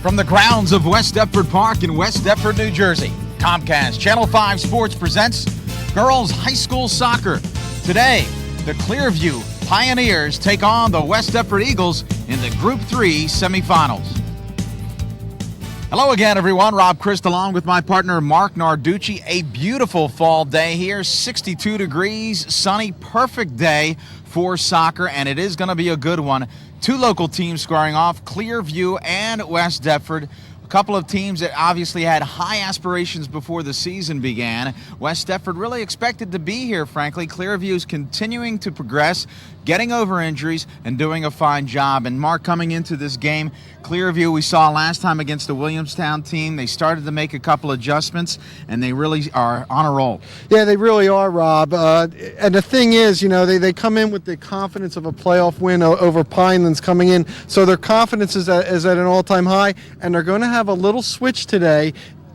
From the grounds of West Deptford Park in West Deptford, New Jersey, Comcast Channel 5 Sports presents Girls High School Soccer. Today, the Clearview Pioneers take on the West Deptford Eagles in the Group 3 semifinals. Hello again, everyone. Rob Christ along with my partner, Marc Narducci. A beautiful fall day here, 62 degrees, sunny, perfect day for soccer, and it is going to be a good one. Two local teams squaring off, Clearview and West Deptford. A couple of teams that obviously had high aspirations before the season began. West Deptford really expected to be here, frankly. Clearview is continuing to progress, getting over injuries, and doing a fine job. And Mark, coming into this game, Clearview, we saw last time against the Williamstown team, they started to make a couple adjustments, and they really are on a roll. Yeah, they really are, Rob. And the thing is, you know, they come in with the confidence of a playoff win over Pinelands coming in, so their confidence is at an all-time high, and they're going to have a little switch today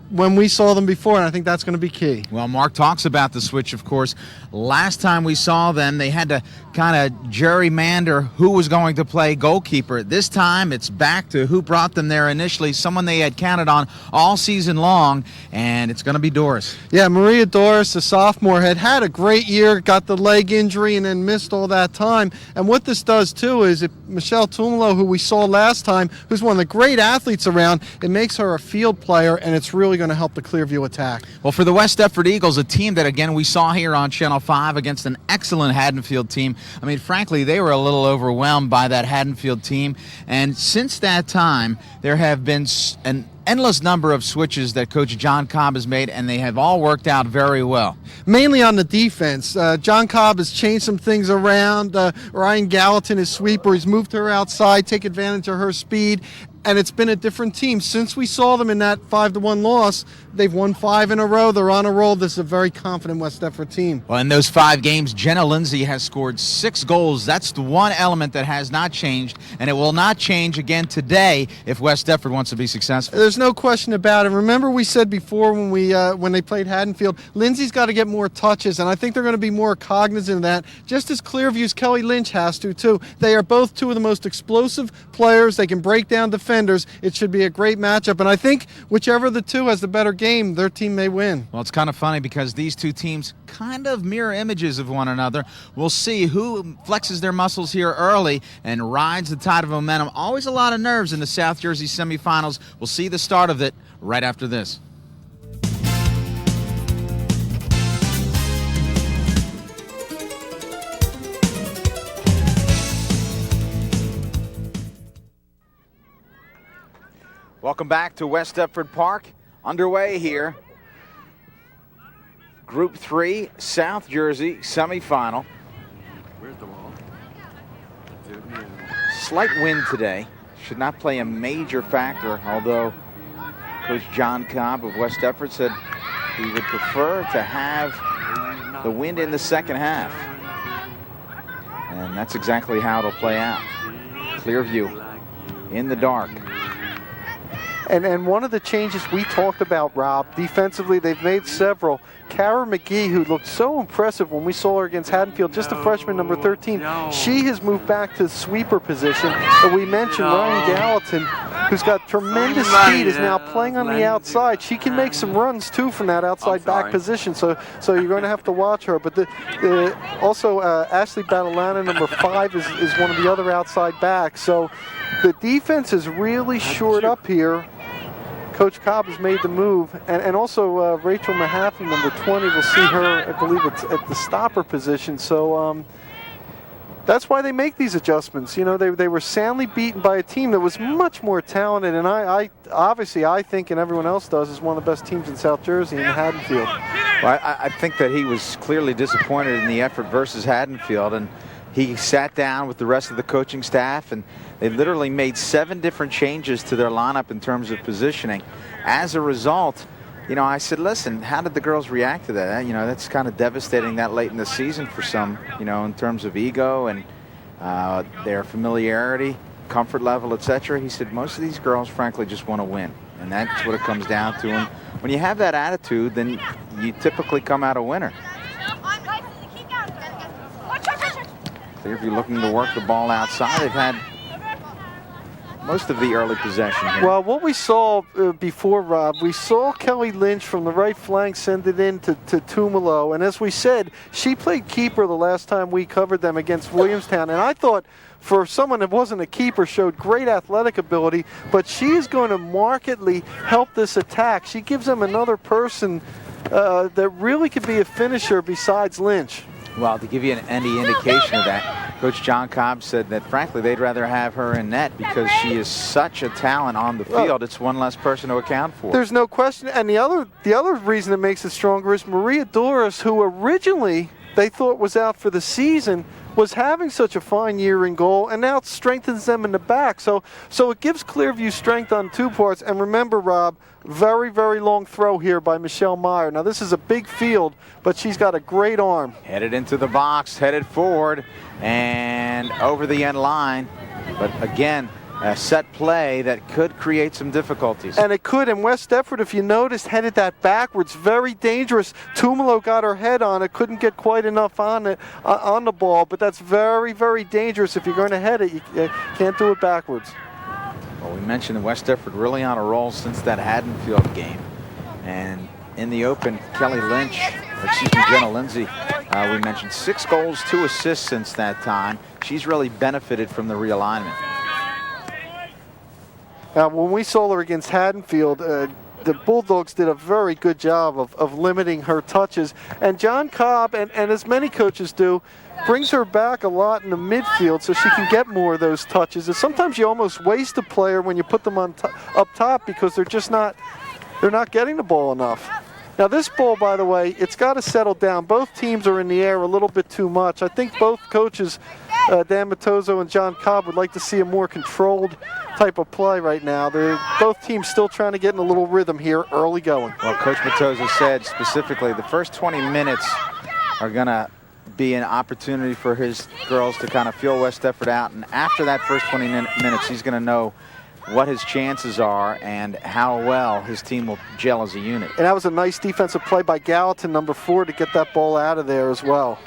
when we saw them before, and I think that's going to be key. Well, Mark talks about the switch, of course. Last time we saw them, they had to kind of gerrymander who was going to play goalkeeper. This time, it's back to who brought them there initially, someone they had counted on all season long, and it's going to be Doris. Yeah, Maria Doris, the sophomore, had a great year, got the leg injury, and then missed all that time. And what this does, too, is Michelle Tumalo, who we saw last time, who's one of the great athletes around, it makes her a field player, and it's really going to help the Clearview attack. Well, for the West Deptford Eagles, a team that, again, we saw here on Channel 5 against an excellent Haddonfield team. I mean, frankly, they were a little overwhelmed by that Haddonfield team. And since that time, there have been an endless number of switches that Coach John Cobb has made, and they have all worked out very well. Mainly on the defense. John Cobb has changed some things around. Ryan Gallatin, his sweeper, he's moved her outside, take advantage of her speed. And it's been a different team. Since we saw them in that 5-1 loss, they've won 5 in a row. They're on a roll. This is a very confident West Deptford team. Well, in those 5 games, Jenna Lindsay has scored 6 goals. That's the one element that has not changed, and it will not change again today if West Deptford wants to be successful. There's no question about it. Remember we said before when they played Haddonfield, Lindsay's got to get more touches, and I think they're going to be more cognizant of that, just as Clearview's Kelly Lynch has to, too. They are both two of the most explosive players. They can break down defenders. It should be a great matchup, and I think whichever of the two has the better game, their team may win. Well, it's kind of funny because these two teams kind of mirror images of one another. We'll see who flexes their muscles here early and rides the tide of momentum. Always a lot of nerves in the South Jersey semifinals. We'll see the start of it right after this. Welcome back to West Deptford Park. Underway here. Group 3, South Jersey semifinal. Where's the ball? Slight wind today. Should not play a major factor, although Coach John Cobb of West Deptford said he would prefer to have the wind in the second half. And that's exactly how it'll play out. Clearview in the dark. And one of the changes we talked about, Rob, defensively, they've made several. Kara McGee, who looked so impressive when we saw her against Haddonfield, just a freshman, number 13, she has moved back to the sweeper position. And we mentioned Ryan Gallatin, who's got tremendous speed, is now playing on the outside. She can make some runs, too, from that outside back position, so you're going to have to watch her. But also Ashley Batalana, number 5, is one of the other outside backs. So the defense is really shored up here. Coach Cobb has made the move, and also Rachel Mahaffey, number 20, will see her, I believe it's at the stopper position. So that's why they make these adjustments. You know, they were soundly beaten by a team that was much more talented, and I think, and everyone else does, is one of the best teams in South Jersey in Haddonfield. Well, I think that he was clearly disappointed in the effort versus Haddonfield, and he sat down with the rest of the coaching staff, and they literally made 7 different changes to their lineup in terms of positioning. As a result, you know, I said, listen, how did the girls react to that? You know, that's kind of devastating that late in the season for some, you know, in terms of ego and their familiarity, comfort level, etc. He said, most of these girls, frankly, just want to win. And that's what it comes down to. And when you have that attitude, then you typically come out a winner. Clearview looking to work the ball outside. They've had most of the early possession here. Well, what we saw before, Rob, we saw Kelly Lynch from the right flank send it in to Tumalo. And as we said, she played keeper the last time we covered them against Williamstown. And I thought for someone that wasn't a keeper, showed great athletic ability, but she's going to markedly help this attack. She gives them another person that really could be a finisher besides Lynch. Well, to give you any indication of that, Coach John Cobb said that, frankly, they'd rather have her in net because she is such a talent on the field. It's one less person to account for. There's no question. And the other reason that makes it stronger is Maria Doris, who originally they thought was out for the season, was having such a fine year in goal, and now it strengthens them in the back. So it gives Clearview strength on two parts. And remember, Rob, very, very long throw here by Michelle Meyer. Now, this is a big field, but she's got a great arm. Headed into the box, headed forward, and over the end line. But again, a set play that could create some difficulties. And it could, and West Deptford, if you noticed, headed that backwards. Very dangerous. Tumalo got her head on it, couldn't get quite enough on it on the ball, but that's very, very dangerous. If you're going to head it, you can't do it backwards. Well, we mentioned West Deptford really on a roll since that Haddonfield game. And in the open, Jenna Lindsay, we mentioned 6 goals, 2 assists since that time. She's really benefited from the realignment. Now, when we saw her against Haddonfield, the Bulldogs did a very good job of limiting her touches. And John Cobb, and as many coaches do, brings her back a lot in the midfield so she can get more of those touches. And sometimes you almost waste a player when you put them on up top because they're not getting the ball enough. Now, this ball, by the way, it's got to settle down. Both teams are in the air a little bit too much. I think both coaches, Dan Matozzo and John Cobb, would like to see a more controlled type of play right now. They're both teams still trying to get in a little rhythm here, early going. Well, Coach Matozzo said specifically the first 20 minutes are going to be an opportunity for his girls to kind of feel West Deptford out. And after that first 20 minutes, he's going to know what his chances are and how well his team will gel as a unit. And that was a nice defensive play by Gallatin, number 4, to get that ball out of there as well.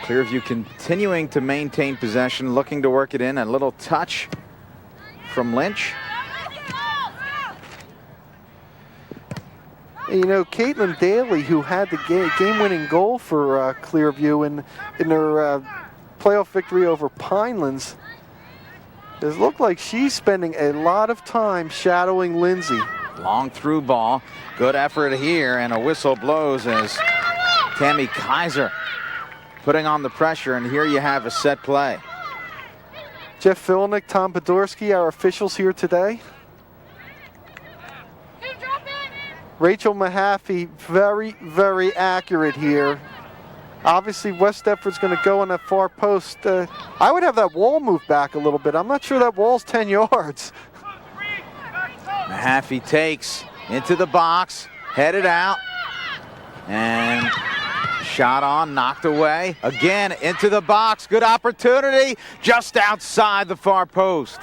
Clearview continuing to maintain possession, looking to work it in. A little touch from Lynch. You know, Caitlin Daly, who had the game-winning goal for Clearview in their playoff victory over Pinelands, it looked like she's spending a lot of time shadowing Lindsay. Long through ball. Good effort here, and a whistle blows as Tammy Kaiser putting on the pressure, and here you have a set play. Jeff Filnick, Tom Podorski, our officials here today. Rachel Mahaffey, very, very accurate here. Obviously, West Deptford's going to go on that far post. I would have that wall move back a little bit. I'm not sure that wall's 10 yards. Mahaffey takes into the box, headed out, and shot on, knocked away. Again, into the box. Good opportunity just outside the far post.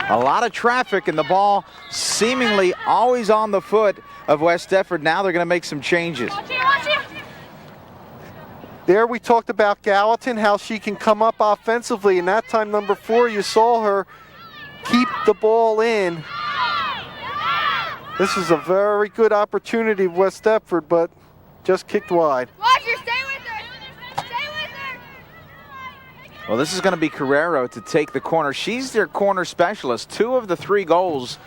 A lot of traffic, and the ball seemingly always on the foot of West Deptford. Now they're going to make some changes. There we talked about Gallatin, how she can come up offensively, and that time, number 4, you saw her keep the ball in. This is a very good opportunity, West Deptford, but just kicked wide. Roger, stay with her. Stay with her. Well, this is going to be Carrero to take the corner. She's their corner specialist. 2 of the 3 goals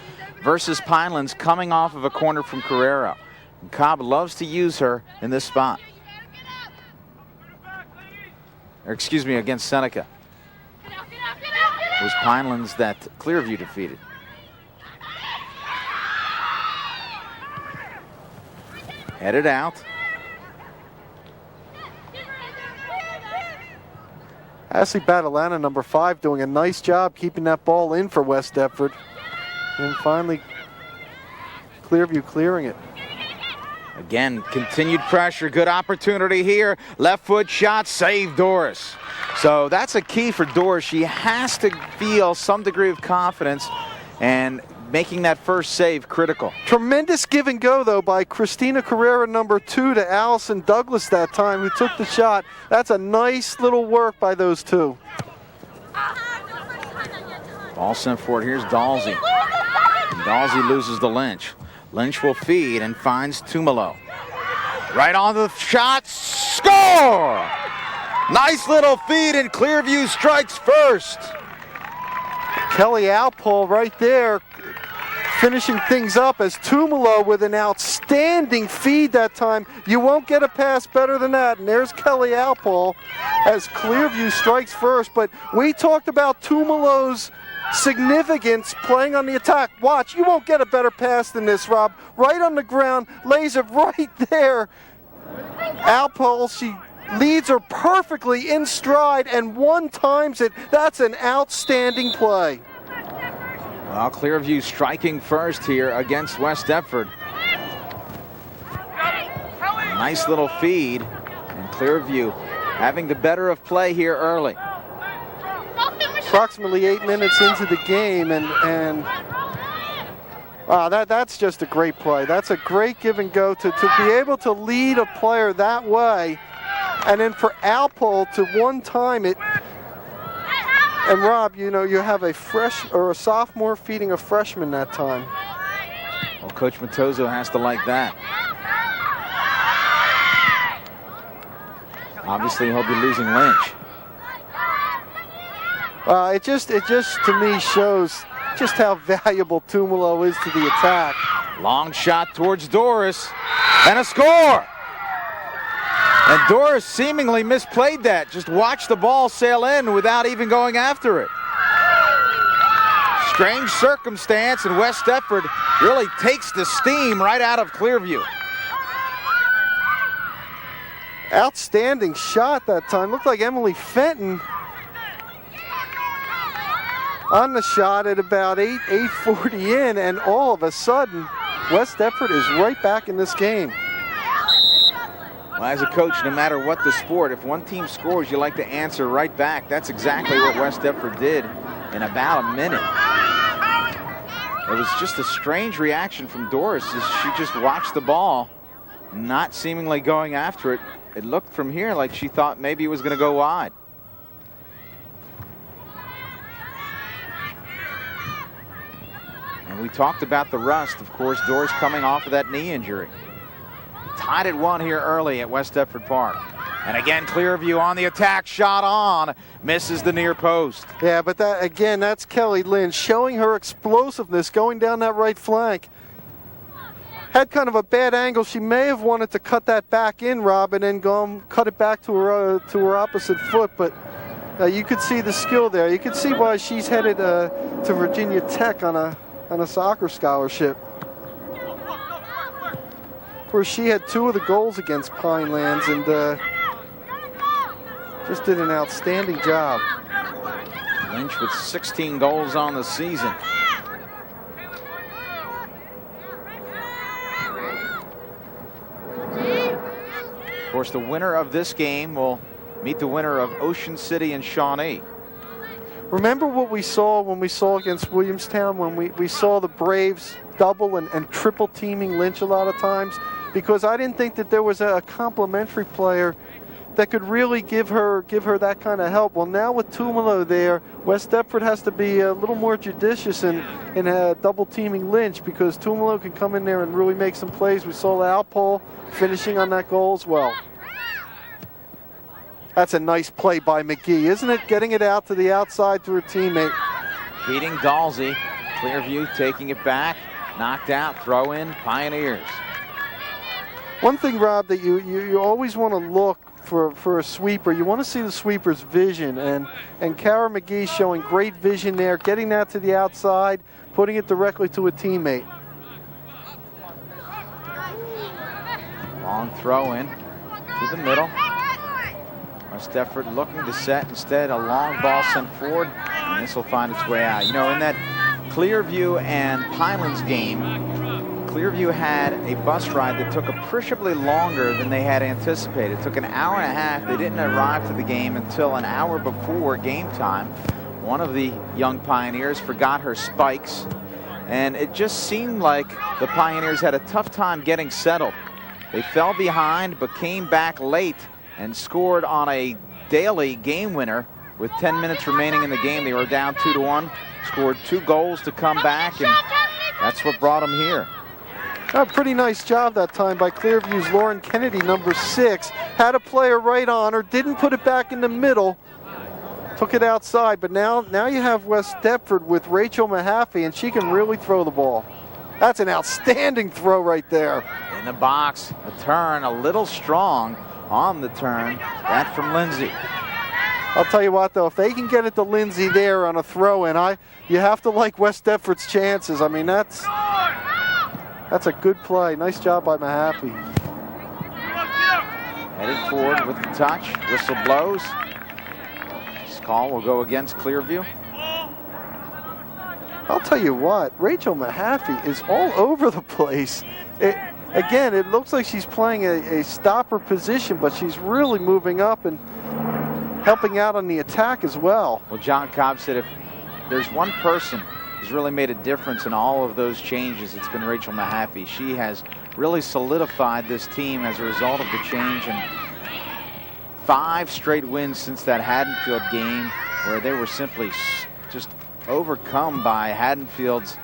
versus Pinelands coming off of a corner from Carrero. And Cobb loves to use her in this spot. Or excuse me, against Seneca. It was Pinelands that Clearview defeated. Headed out. Ashley Batalana, number 5, doing a nice job keeping that ball in for West Deptford. And finally, Clearview clearing it. Again, continued pressure, good opportunity here. Left foot shot, save Doris. So that's a key for Doris. She has to feel some degree of confidence, and making that first save critical. Tremendous give and go, though, by Christina Carrera, number 2, to Allison Douglas that time, who took the shot. That's a nice little work by those 2. Ball sent forward. Here's Dalsey. And Dalsey loses to Lynch. Lynch will feed and finds Tumalo. Right on the shot. Score! Nice little feed, and Clearview strikes first. Kelly Alpole right there finishing things up as Tumalo with an outstanding feed that time. You won't get a pass better than that. And there's Kelly Alpole as Clearview strikes first. But we talked about Tumalo's significance playing on the attack. Watch, you won't get a better pass than this, Rob. Right on the ground, lays it right there. Alpole, she leads her perfectly in stride and one times it. That's an outstanding play. Well, Clearview striking first here against West Deptford. Nice little feed, and Clearview having the better of play here early. Approximately 8 minutes into the game, and that's just a great play. That's a great give and go to be able to lead a player that way, and then for Alpole to one time it. And Rob, you know, you have a sophomore feeding a freshman that time. Well, Coach Matozzo has to like that. Obviously, he'll be losing Lynch. It just to me shows just how valuable Tumalo is to the attack. Long shot towards Doris, and a score. And Doris seemingly misplayed that. Just watched the ball sail in without even going after it. Strange circumstance, and West Deptford really takes the steam right out of Clearview. Outstanding shot that time. Looked like Emily Fenton on the shot at about 8:40 in, and all of a sudden, West Deptford is right back in this game. Well, as a coach, no matter what the sport, if one team scores, you like to answer right back. That's exactly what West Deptford did in about a minute. It was just a strange reaction from Doris as she just watched the ball, not seemingly going after it. It looked from here like she thought maybe it was going to go wide. And we talked about the rust. Of course, Doris coming off of that knee injury. Tied at 1 here early at West Deptford Park. And again, Clearview on the attack, shot on, misses the near post. Yeah, but that again, that's Kelly Lynch showing her explosiveness going down that right flank. Had kind of a bad angle. She may have wanted to cut that back in, Rob, and then cut it back to her opposite foot. But you could see the skill there. You could see why she's headed to Virginia Tech on a soccer scholarship. Of course, she had 2 of the goals against Pinelands and just did an outstanding job. Lynch with 16 goals on the season. Of course, the winner of this game will meet the winner of Ocean City and Shawnee. Remember what we saw when we saw against Williamstown, when we saw the Braves double and triple teaming Lynch a lot of times? Because I didn't think that there was a complementary player that could really give her that kind of help. Well, now with Tumalo there, West Deptford has to be a little more judicious in double teaming Lynch, because Tumalo can come in there and really make some plays. We saw Alpole finishing on that goal as well. That's a nice play by McGee, isn't it? Getting it out to the outside to her teammate. Feeding Dalsey. Clearview taking it back. Knocked out. Throw in. Pioneers. One thing, Rob, that you always want to look for a sweeper. You want to see the sweeper's vision, and Kara McGee showing great vision there, getting that to the outside, putting it directly to a teammate. Long throw in to the middle. West Deptford looking to set, instead a long ball sent forward, and this will find its way out. You know, in that Clearview and Pinelands game, Clearview had a bus ride that took appreciably longer than they had anticipated. It took an hour and a half. They didn't arrive to the game until an hour before game time. One of the young Pioneers forgot her spikes, and it just seemed like the Pioneers had a tough time getting settled. They fell behind but came back late and scored on a daily game winner with 10 minutes remaining in the game. They were down 2-1. scored 2 goals to come back, and that's what brought him here. A pretty nice job that time by Clearview's Lauren Kennedy, number 6. Had a player right on her, didn't put it back in the middle, took it outside. But now you have West Deptford with Rachel Mahaffey, and she can really throw the ball. That's an outstanding throw right there. In the box, a turn, a little strong on the turn. That from Lindsay. I'll tell you what, though, if they can get it to Lindsay there on a throw-in, you have to like West Deptford's chances. I mean, that's a good play. Nice job by Mahaffey. Headed forward with the touch. Whistle blows. This call will go against Clearview. I'll tell you what, Rachel Mahaffey is all over the place. Again, it looks like she's playing a stopper position, but she's really moving up and helping out on the attack as well. Well, John Cobb said if there's one person who's really made a difference in all of those changes, it's been Rachel Mahaffey. She has really solidified this team as a result of the change, and 5 straight wins since that Haddonfield game where they were simply just overcome by Haddonfield's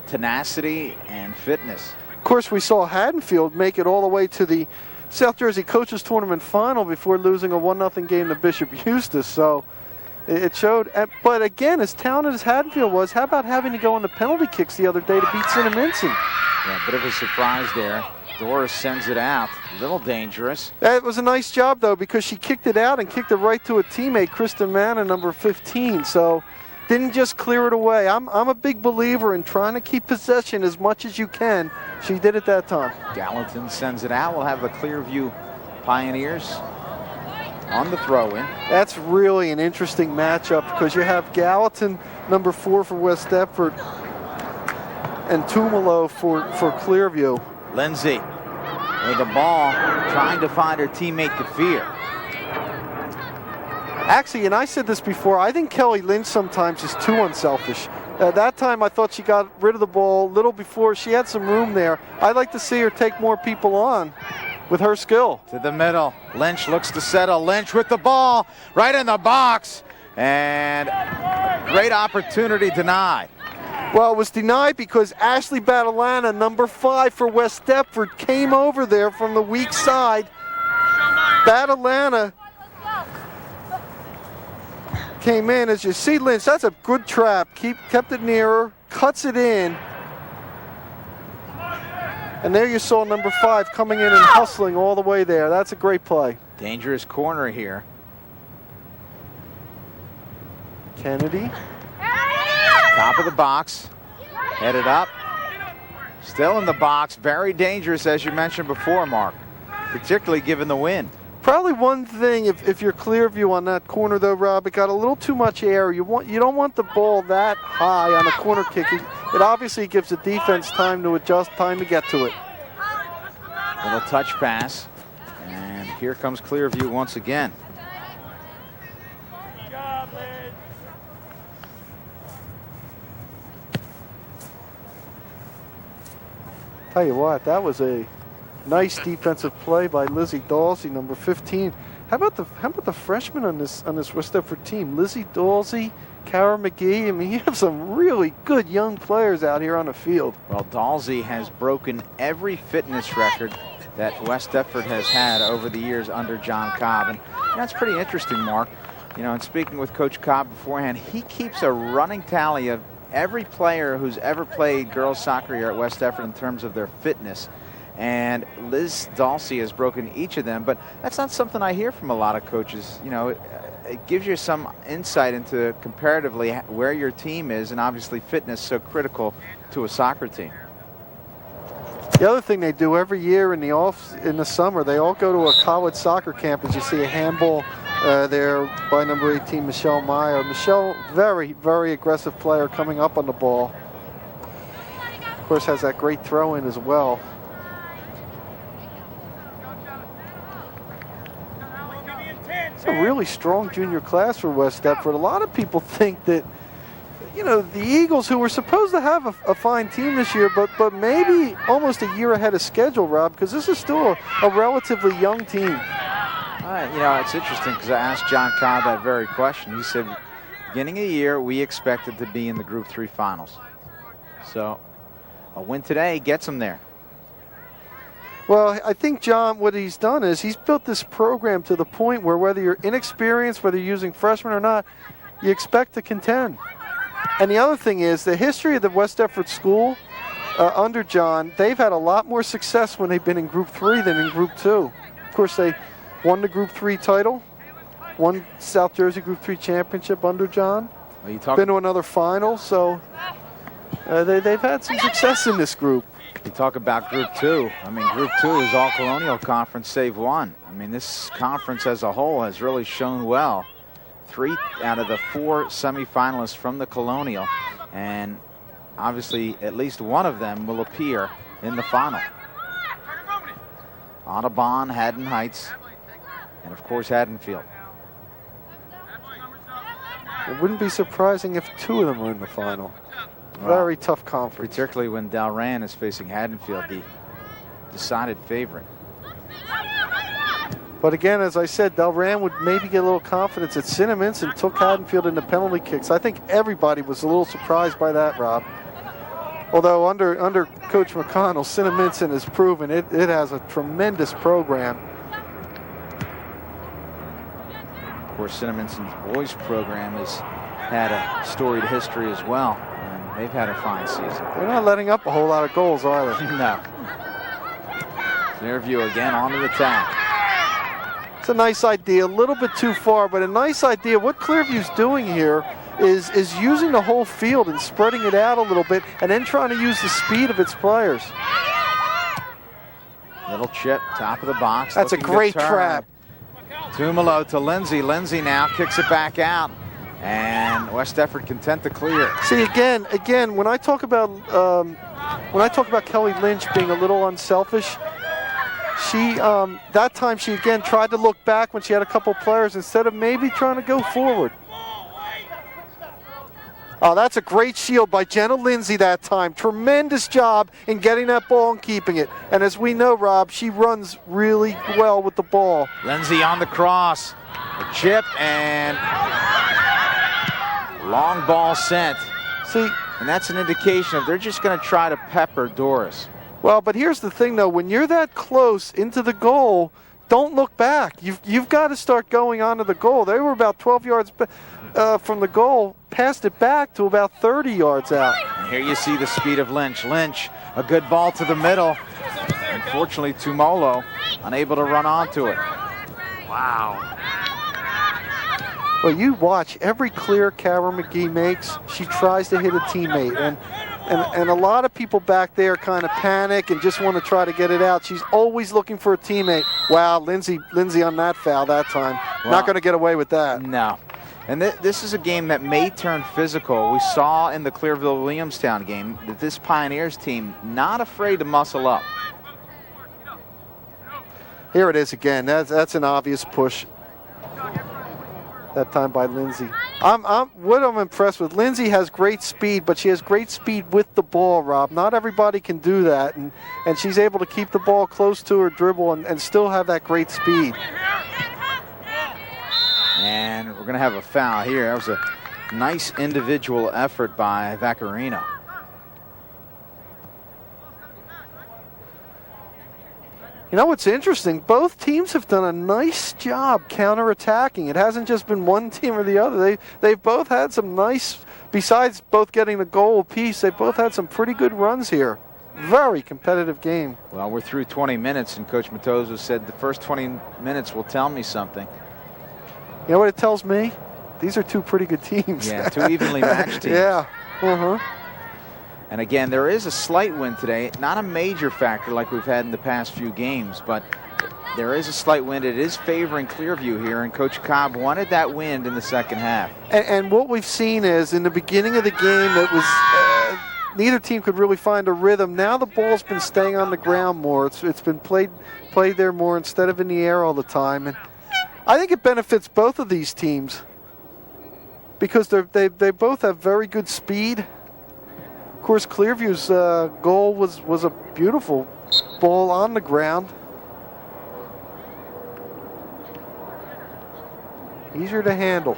tenacity and fitness. Of course, we saw Haddonfield make it all the way to the South Jersey Coaches Tournament final before losing a 1-0 game to Bishop Eustace. So it showed. But again, as talented as Haddonfield was, how about having to go on the penalty kicks the other day to beat Cinnaminson? Yeah, a bit of a surprise there. Doris sends it out. A little dangerous. That was a nice job, though, because she kicked it out and kicked it right to a teammate, Kristen Manna, number 15. So didn't just clear it away. I'm a big believer in trying to keep possession as much as you can. She did it that time. Gallatin sends it out. We'll have the Clearview Pioneers on the throw-in. That's really an interesting matchup because you have Gallatin, number 4 for West Deptford, and Tumalo for Clearview. Lindsay with the ball, trying to find her teammate Kafir. Actually, and I said this before, I think Kelly Lynch sometimes is too unselfish. That time I thought she got rid of the ball a little before. She had some room there. I'd like to see her take more people on with her skill. To the middle. Lynch looks to settle. Lynch with the ball right in the box. And great opportunity denied. Well, it was denied because Ashley Batalana, number 5 for West Deptford, came over there from the weak side. Batalana came in. As you see, Lynch, that's a good trap. Kept it near her, cuts it in. And there you saw number 5 coming in and hustling all the way there. That's a great play. Dangerous corner here. Kennedy. Top of the box. Headed up. Still in the box. Very dangerous, as you mentioned before, Mark. Particularly given the wind. Probably one thing, if you're Clearview on that corner, though, Rob, it got a little too much air. You don't want the ball that high on a corner kick. It obviously gives the defense time to adjust, time to get to it. Little touch pass. And here comes Clearview once again. Tell you what, that was a nice defensive play by Lizzie Dalsey, number 15. How about the freshmen on this West Deptford team? Lizzie Dalsey, Kara McGee. I mean, you have some really good young players out here on the field. Well, Dalsey has broken every fitness record that West Deptford has had over the years under John Cobb. And that's pretty interesting, Mark. You know, and speaking with Coach Cobb beforehand, he keeps a running tally of every player who's ever played girls soccer here at West Deptford in terms of their fitness. And Liz Dalsey has broken each of them, but that's not something I hear from a lot of coaches. You know, it gives you some insight into comparatively where your team is, and obviously fitness so critical to a soccer team. The other thing they do every year in the summer, they all go to a college soccer camp. As you see a handball there by number 18, Michelle Meyer. Michelle, very, very aggressive player coming up on the ball. Of course, has that great throw in as well. It's a really strong junior class for West Deptford. A lot of people think that, you know, the Eagles, who were supposed to have a fine team this year, but maybe almost a year ahead of schedule, Rob, because this is still a relatively young team. You know, it's interesting because I asked John Cobb that very question. He said, beginning of the year, we expected to be in the Group 3 finals. So a win today gets them there. Well, I think, John, what he's done is he's built this program to the point where whether you're inexperienced, whether you're using freshmen or not, you expect to contend. And the other thing is the history of the West Deptford school under John, they've had a lot more success when they've been in Group 3 than in Group 2. Of course, they won the Group 3 title, won South Jersey Group 3 championship under John, been to another final, so they've had some success in this group. You talk about Group 2. I mean, Group 2 is all Colonial Conference save one. I mean, this conference as a whole has really shown well. 3 out of the 4 semifinalists from the Colonial, and obviously at least one of them will appear in the final. Audubon, Haddon Heights, and of course Haddonfield. It wouldn't be surprising if 2 of them were in the final. Very tough conference. Particularly when Delran is facing Haddonfield, the decided favorite. But again, as I said, Delran would maybe get a little confidence at Cinnamons took Haddonfield into penalty kicks. I think everybody was a little surprised by that, Rob. Although under Coach McConnell, Cinnamons has proven it has a tremendous program. Of course, Cinnamons boys program has had a storied history as well. They've had a fine season. They're not letting up a whole lot of goals, are they? No. Clearview again on the attack. It's a nice idea, a little bit too far, but a nice idea. What Clearview's doing here is using the whole field and spreading it out a little bit and then trying to use the speed of its players. Little chip, top of the box. That's a great trap. Tumalo to Lindsay. Lindsay now kicks it back out. And West Deptford content to clear. See, again, when I talk about Kelly Lynch being a little unselfish, she that time she again tried to look back when she had a couple players instead of maybe trying to go forward. Oh, that's a great shield by Jenna Lindsay that time. Tremendous job in getting that ball and keeping it. And as we know, Rob, she runs really well with the ball. Lindsay on the cross, a chip and long ball sent. See, and that's an indication of they're just going to try to pepper Doris. Well, but here's the thing, though. When you're that close into the goal, don't look back. You've got to start going onto the goal. They were about 12 yards from the goal, passed it back to about 30 yards out. And here you see the speed of Lynch. Lynch, a good ball to the middle. Unfortunately, Tumolo unable to run onto it. Wow. Well, you watch every clear Cara McGee makes, she tries to hit a teammate. And a lot of people back there kind of panic and just want to try to get it out. She's always looking for a teammate. Wow, Lindsay on that foul that time. Well, not going to get away with that. No. And this is a game that may turn physical. We saw in the Clearville-Williamstown game that this Pioneers team not afraid to muscle up. Here it is again. That's an obvious push. That time by Lindsay. What I'm impressed with, Lindsay has great speed, but she has great speed with the ball, Rob. Not everybody can do that, and she's able to keep the ball close to her dribble and still have that great speed. And we're going to have a foul here. That was a nice individual effort by Vaccarino. You know what's interesting? Both teams have done a nice job counterattacking. It hasn't just been one team or the other. They've both had some nice, besides both getting the goal apiece, they both had some pretty good runs here. Very competitive game. Well, we're through 20 minutes, and Coach Matozo said the first 20 minutes will tell me something. You know what it tells me? These are 2 pretty good teams. Yeah, 2 evenly matched teams. Yeah. Uh-huh. And again, there is a slight wind today. Not a major factor like we've had in the past few games, but there is a slight wind. It is favoring Clearview here, and Coach Cobb wanted that wind in the second half. And what we've seen is in the beginning of the game, it was neither team could really find a rhythm. Now the ball's been staying on the ground more. It's been played there more instead of in the air all the time. And I think it benefits both of these teams because they both have very good speed. Of course, Clearview's goal was a beautiful ball on the ground. Easier to handle.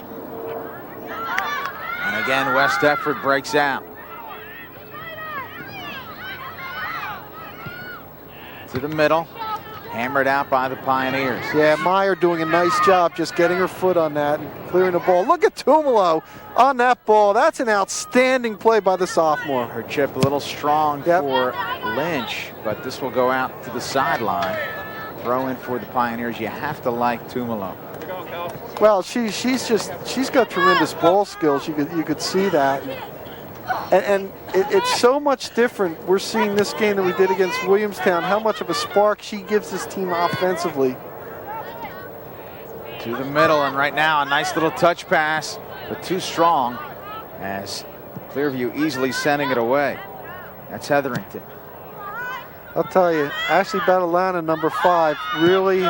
And again, West Deptford breaks out. To the middle, hammered out by the Pioneers. Yeah, Meyer doing a nice job just getting her foot on that and clearing the ball. Look at Tumalo on that ball. That's an outstanding play by the sophomore. Her chip a little strong for Lynch, but this will go out to the sideline. Throw in for the Pioneers. You have to like Tumalo. Well, she's got tremendous ball skills. You could see that. And it's so much different. We're seeing this game that we did against Williamstown, how much of a spark she gives this team offensively. To the middle, and right now a nice little touch pass, but too strong as Clearview easily sending it away. That's Hetherington. I'll tell you, Ashley Batalana, number 5, really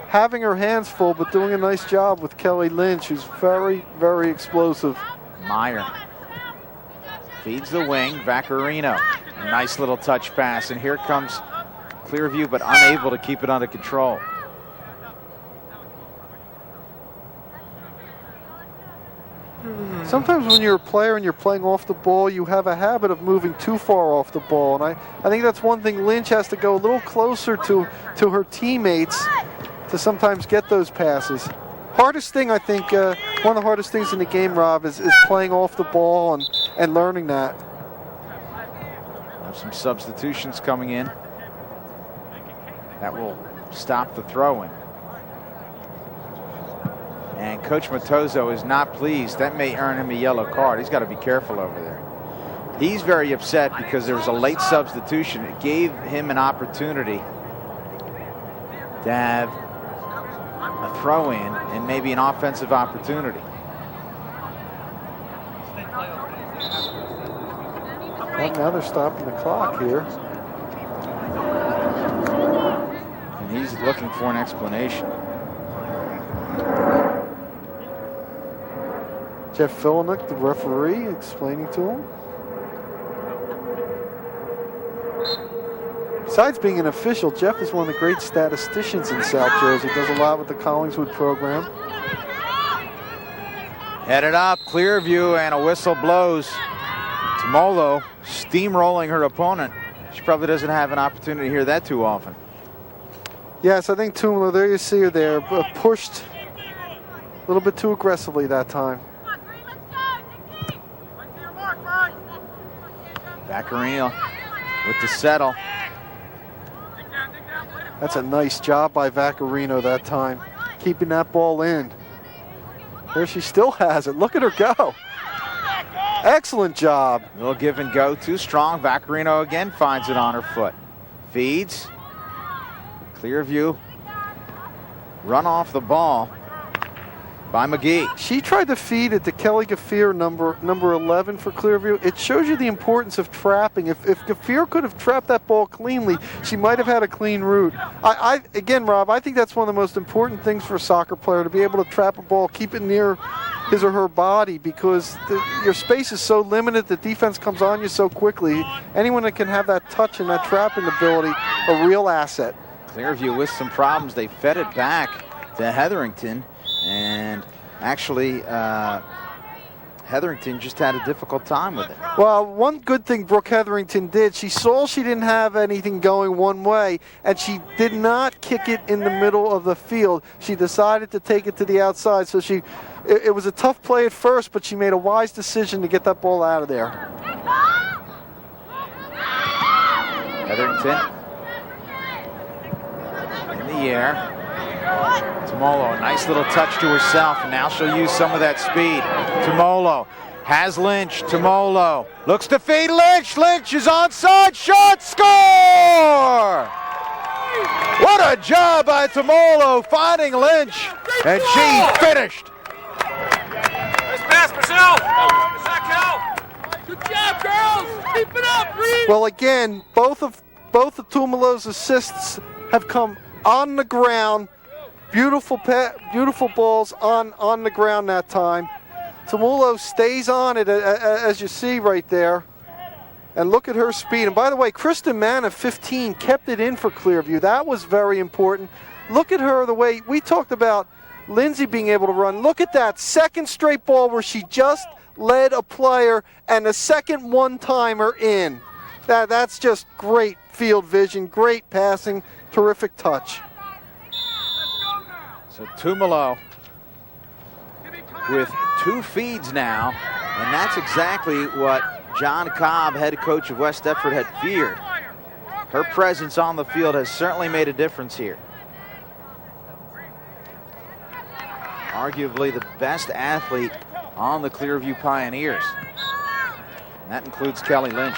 having her hands full, but doing a nice job with Kelly Lynch, who's very, very explosive. Meyer feeds the wing, Vaccarino. A nice little touch pass, and here comes Clearview, but unable to keep it under control. Sometimes when you're a player and you're playing off the ball, you have a habit of moving too far off the ball. And I think that's one thing. Lynch has to go a little closer to her teammates to sometimes get those passes. Hardest thing, I think, one of the hardest things in the game, Rob, is playing off the ball and learning that. Have some substitutions coming in. That will stop the throw-in. And Coach Matozo is not pleased. That may earn him a yellow card. He's got to be careful over there. He's very upset because there was a late substitution. It gave him an opportunity to have a throw-in and maybe an offensive opportunity. Well, now they're stopping the clock here. And he's looking for an explanation. Jeff Filinick, the referee, explaining to him. Besides being an official, Jeff is one of the great statisticians in South Jersey. Does a lot with the Collingswood program. Headed up, Clearview, and a whistle blows. Tumalo steamrolling her opponent. She probably doesn't have an opportunity to hear that too often. Yes, I think Tumalo, there you see her there, pushed a little bit too aggressively that time. Vaccarino with the settle. That's a nice job by Vaccarino that time, keeping that ball in. There she still has it. Look at her go. Excellent job. A little give and go, too strong. Vaccarino again finds it on her foot. Feeds. Clearview. Run off the ball by McGee. She tried to feed it to Kelly Gaffir, number 11 for Clearview. It shows you the importance of trapping. If Gaffir could have trapped that ball cleanly, she might have had a clean route. Again, Rob, I think that's one of the most important things for a soccer player, to be able to trap a ball, keep it near his or her body, because your space is so limited, the defense comes on you so quickly. Anyone that can have that touch and that trapping ability, a real asset. Clearview with some problems. They fed it back to Hetherington. And actually, Hetherington just had a difficult time with it. Well, one good thing Brooke Hetherington did, she saw she didn't have anything going one way, and she did not kick it in the middle of the field. She decided to take it to the outside. So it was a tough play at first, but she made a wise decision to get that ball out of there. Hetherington in the air. Tumalo, a nice little touch to herself, and now she'll use some of that speed. Tumalo has Lynch. Tumalo looks to feed Lynch. Lynch is onside. Shot, score! What a job by Tumalo finding Lynch, and she finished. Nice pass, Michelle. Good job, girls. Keep it up, Reed. Well, again, both of Tumalo's assists have come on the ground. Beautiful balls on the ground that time. Tumalo stays on it, as you see right there. And look at her speed. And by the way, Kristen Mann of 15 kept it in for Clearview. That was very important. Look at her, the way we talked about Lindsay being able to run. Look at that second straight ball where she just led a player and a second one-timer in. That's just great field vision, great passing, terrific touch. So Tumalo with 2 feeds now, and that's exactly what John Cobb, head coach of West Deptford, had feared. Her presence on the field has certainly made a difference here. Arguably the best athlete on the Clearview Pioneers, and that includes Kelly Lynch.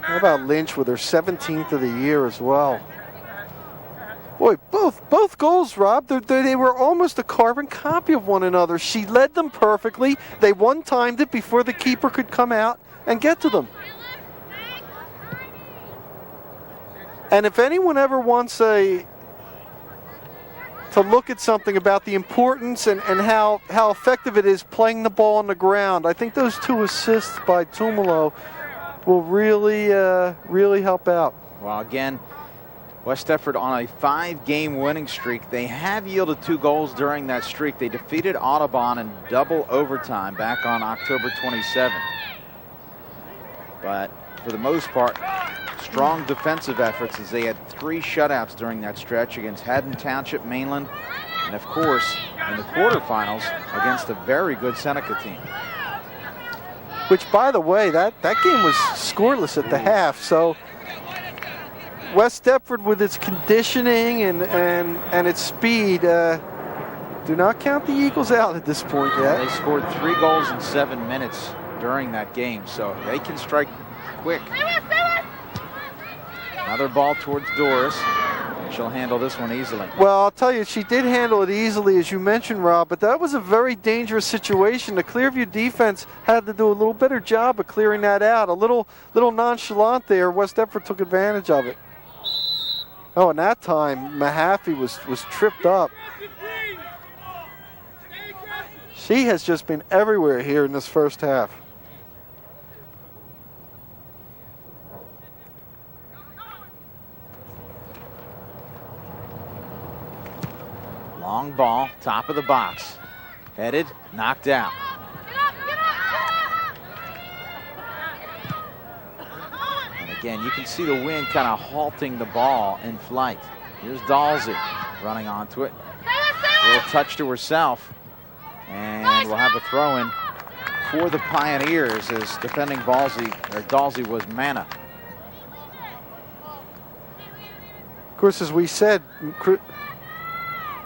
How about Lynch with her 17th of the year as well? Boy, both goals, Rob, they were almost a carbon copy of one another. She led them perfectly. They one-timed it before the keeper could come out and get to them. And if anyone ever wants to look at something about the importance and how effective it is playing the ball on the ground, I think those 2 assists by Tumalo will really help out. Well, again, West Deptford on a 5-game winning streak. They have yielded 2 goals during that streak. They defeated Audubon in double overtime back on October 27th. But for the most part, strong defensive efforts as they had 3 shutouts during that stretch against Haddon Township, Mainland, and of course in the quarterfinals against a very good Seneca team. Which, by the way, that game was scoreless at the half. So West Deptford, with its conditioning and its speed, do not count the Eagles out at this point yet. They scored 3 goals in 7 minutes during that game, so they can strike quick. Another ball towards Doris. She'll handle this one easily. Well, I'll tell you, she did handle it easily, as you mentioned, Rob, but that was a very dangerous situation. The Clearview defense had to do a little better job of clearing that out. A little nonchalant there. West Deptford took advantage of it. Oh, and that time, Mahaffey was tripped up. She has just been everywhere here in this first half. Long ball, top of the box. Headed, knocked out. And again, you can see the wind kind of halting the ball in flight. Here's Dalsey running onto it. A little touch to herself. And we'll have a throw-in for the Pioneers as defending Dalsey was Manna. Of course, as we said,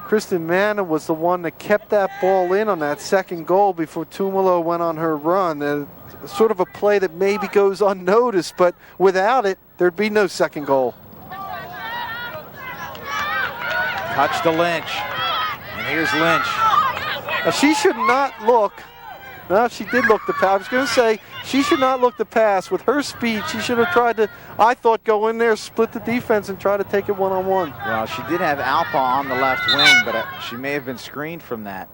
Kristen Manna was the one that kept that ball in on that second goal before Tumalo went on her run. Sort of a play that maybe goes unnoticed, but without it, there'd be no second goal. Touch to Lynch. And here's Lynch. Now, she should not look. No, she did look to pass. I was going to say, she should not look to pass. With her speed, she should have tried to, I thought, go in there, split the defense, and try to take it one-on-one. Well, she did have Alpa on the left wing, but she may have been screened from that.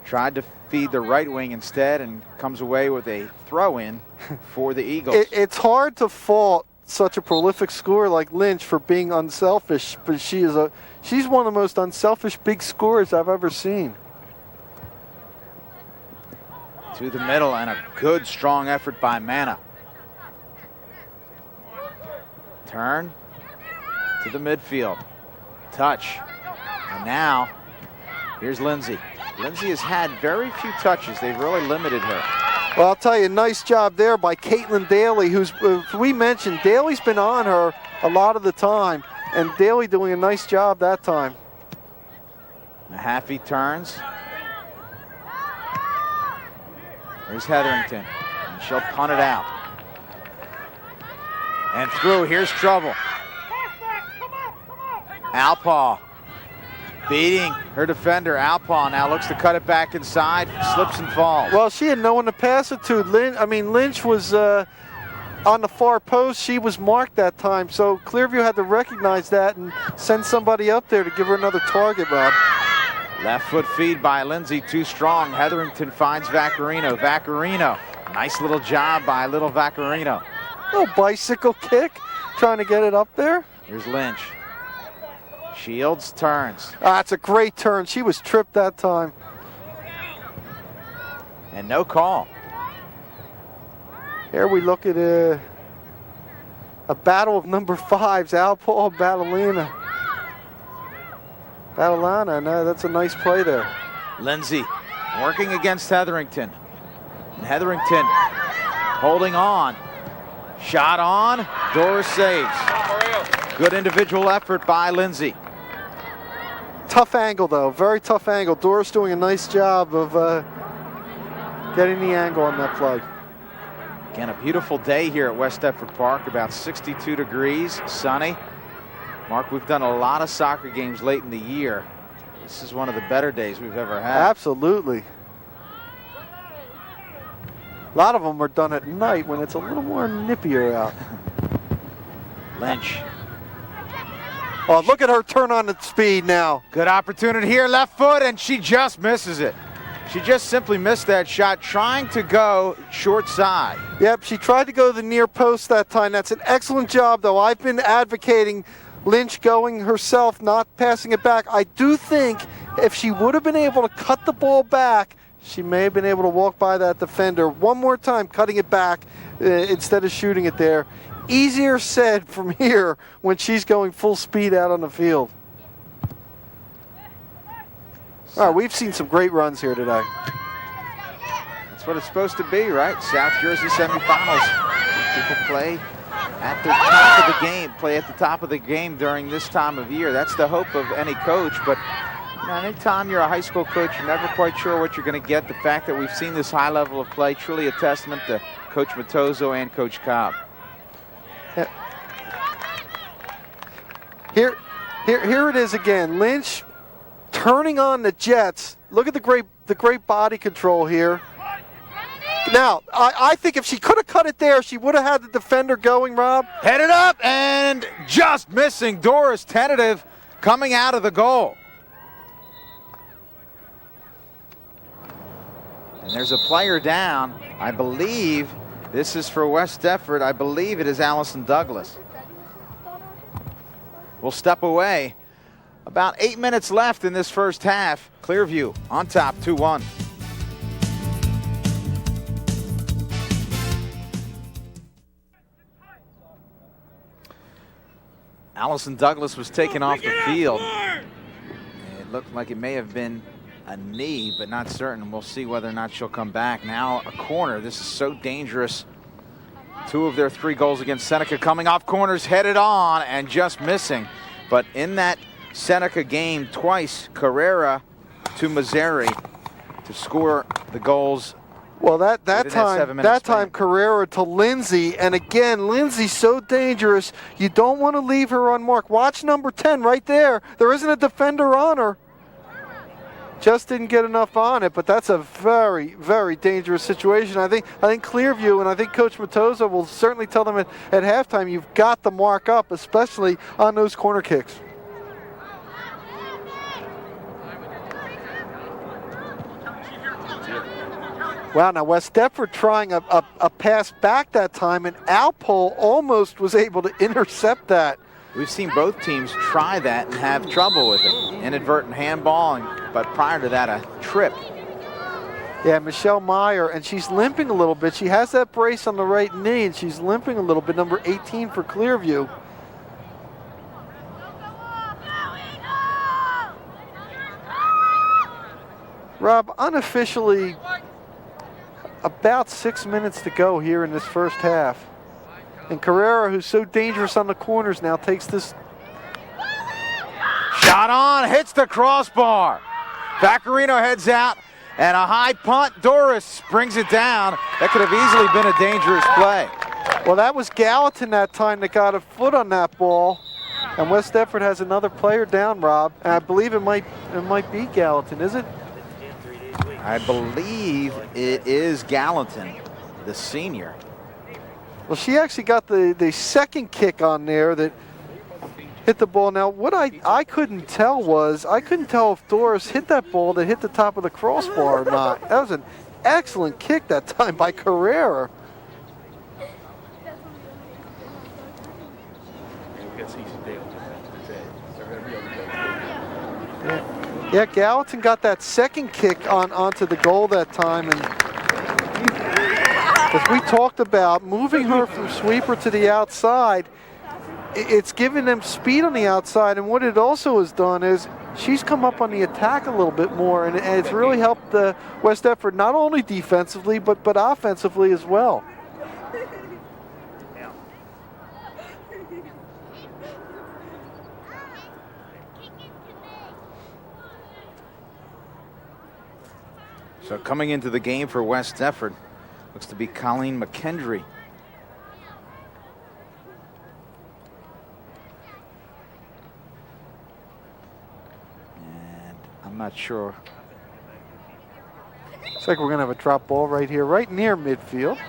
Tried to feed the right wing instead and comes away with a throw-in for the Eagles. It's hard to fault such a prolific scorer like Lynch for being unselfish, but she's one of the most unselfish big scorers I've ever seen. To the middle, and a good, strong effort by Manna. Turn to the midfield. Touch. And now, here's Lindsay. Lindsay has had very few touches. They've really limited her. Well, I'll tell you, nice job there by Caitlin Daly, who's, we mentioned, Daly's been on her a lot of the time, and Daly doing a nice job that time. Mahaffey turns. Here's Hetherington, and she'll punt it out. And through, here's trouble. Alpaw beating her defender. Alpaw now looks to cut it back inside, slips and falls. Well, she had no one to pass it to. Lynch was on the far post. She was marked that time, so Clearview had to recognize that and send somebody up there to give her another target, Rob. Left foot feed by Lindsay, too strong. Hetherington finds Vaccarino. Vaccarino, nice little job by little Vaccarino. Little bicycle kick, trying to get it up there. Here's Lynch. Shields turns. That's a great turn. She was tripped that time. And no call. Here we look at a battle of number 5s, Alpo Battalina. Battalana, no, that's a nice play there. Lindsay working against Hetherington. And Hetherington holding on. Shot on. Doris saves. Good individual effort by Lindsay. Tough angle, though. Very tough angle. Doris doing a nice job of getting the angle on that play. Again, a beautiful day here at West Deptford Park. About 62 degrees, sunny. Mark, we've done a lot of soccer games late in the year. This is one of the better days we've ever had. Absolutely. A lot of them are done at night when it's a little more nippier out. Lynch. Oh, look at her turn on its speed now. Good opportunity here, left foot, and she just misses it. She just simply missed that shot, trying to go short side. Yep, she tried to go to the near post that time. That's an excellent job, though. I've been advocating Lynch going herself, not passing it back. I do think if she would have been able to cut the ball back, she may have been able to walk by that defender one more time, cutting it back instead of shooting it there. Easier said from here when she's going full speed out on the field. All right, we've seen some great runs here today. That's what it's supposed to be, right? South Jersey semifinals. People play at the top of the game, play at the top of the game during this time of year. That's the hope of any coach, but you know, anytime you're a high school coach, you're never quite sure what you're going to get. The fact that we've seen this high level of play, truly a testament to Coach Matozzo and Coach Cobb. Here it is again. Lynch turning on the Jets. Look at the great body control here. Now, I think if she could have cut it there, she would have had the defender going, Rob. Headed up and just missing. Doris tentative coming out of the goal. And there's a player down. I believe this is for West Deptford. I believe it is Allison Douglas. We'll step away. About 8 minutes left in this first half. Clearview on top, 2-1. Allison Douglas was taken off the field. It looked like it may have been a knee, but not certain. We'll see whether or not she'll come back. Now a corner. This is so dangerous. 2 of their 3 goals against Seneca coming off corners, headed on and just missing. But in that Seneca game twice, Carrera to Mazzeri to score the goals. Well, that time Carrera to Lindsay, and again, Lindsay's so dangerous. You don't want to leave her unmarked. Watch number 10 right there. There isn't a defender on her. Just didn't get enough on it, but that's a very, very dangerous situation. I think Clearview and I think Coach Matozzo will certainly tell them at halftime, you've got to mark up, especially on those corner kicks. Wow, now West Deptford trying a pass back that time, and Alpo almost was able to intercept that. We've seen both teams try that and have trouble with it. Inadvertent handball, but prior to that, a trip. Yeah, Michelle Meyer, and she's limping a little bit. She has that brace on the right knee, and she's limping a little bit, number 18 for Clearview. Rob, unofficially, about 6 minutes to go here in this first half. And Carrera, who's so dangerous on the corners now, takes this. Shot on, hits the crossbar. Vaccarino heads out, and a high punt. Doris brings it down. That could have easily been a dangerous play. Well, that was Gallatin that time that got a foot on that ball. And West Deptford has another player down, Rob. And I believe it might be Gallatin, is it? I believe it is Gallatin, the senior. Well, she actually got the second kick on there that hit the ball. Now, what I couldn't tell was, I couldn't tell if Doris hit that ball that hit the top of the crossbar or not. That was an excellent kick that time by Carrera. Yeah, Gallatin got that second kick onto the goal that time, and As we talked about, moving her from sweeper to the outside, it's given them speed on the outside, and what it also has done is she's come up on the attack a little bit more, and it's really helped West Deptford not only defensively but offensively as well. So coming into the game for West Deptford looks to be Colleen McKendry. And I'm not sure. Looks like we're going to have a drop ball right here, right near midfield.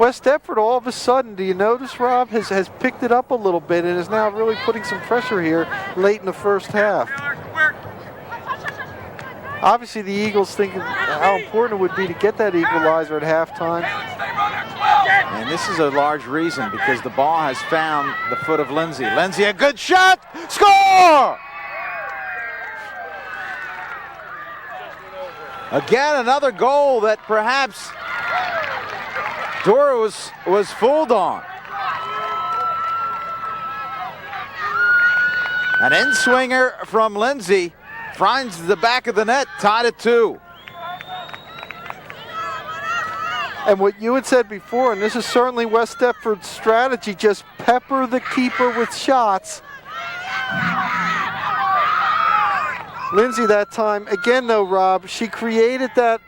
West Deptford, all of a sudden, do you notice, Rob, has picked it up a little bit and is now really putting some pressure here late in the first half. Obviously, the Eagles thinking how important it would be to get that equalizer at halftime. And this is a large reason because the ball has found the foot of Lindsay. Lindsay, a good shot, score! Again, another goal that perhaps Dora was fooled on. An in-swinger from Lindsay finds the back of the net, tied at 2. And what you had said before, and this is certainly West Deptford's strategy, just pepper the keeper with shots. Lindsay that time, again though, Rob, she created that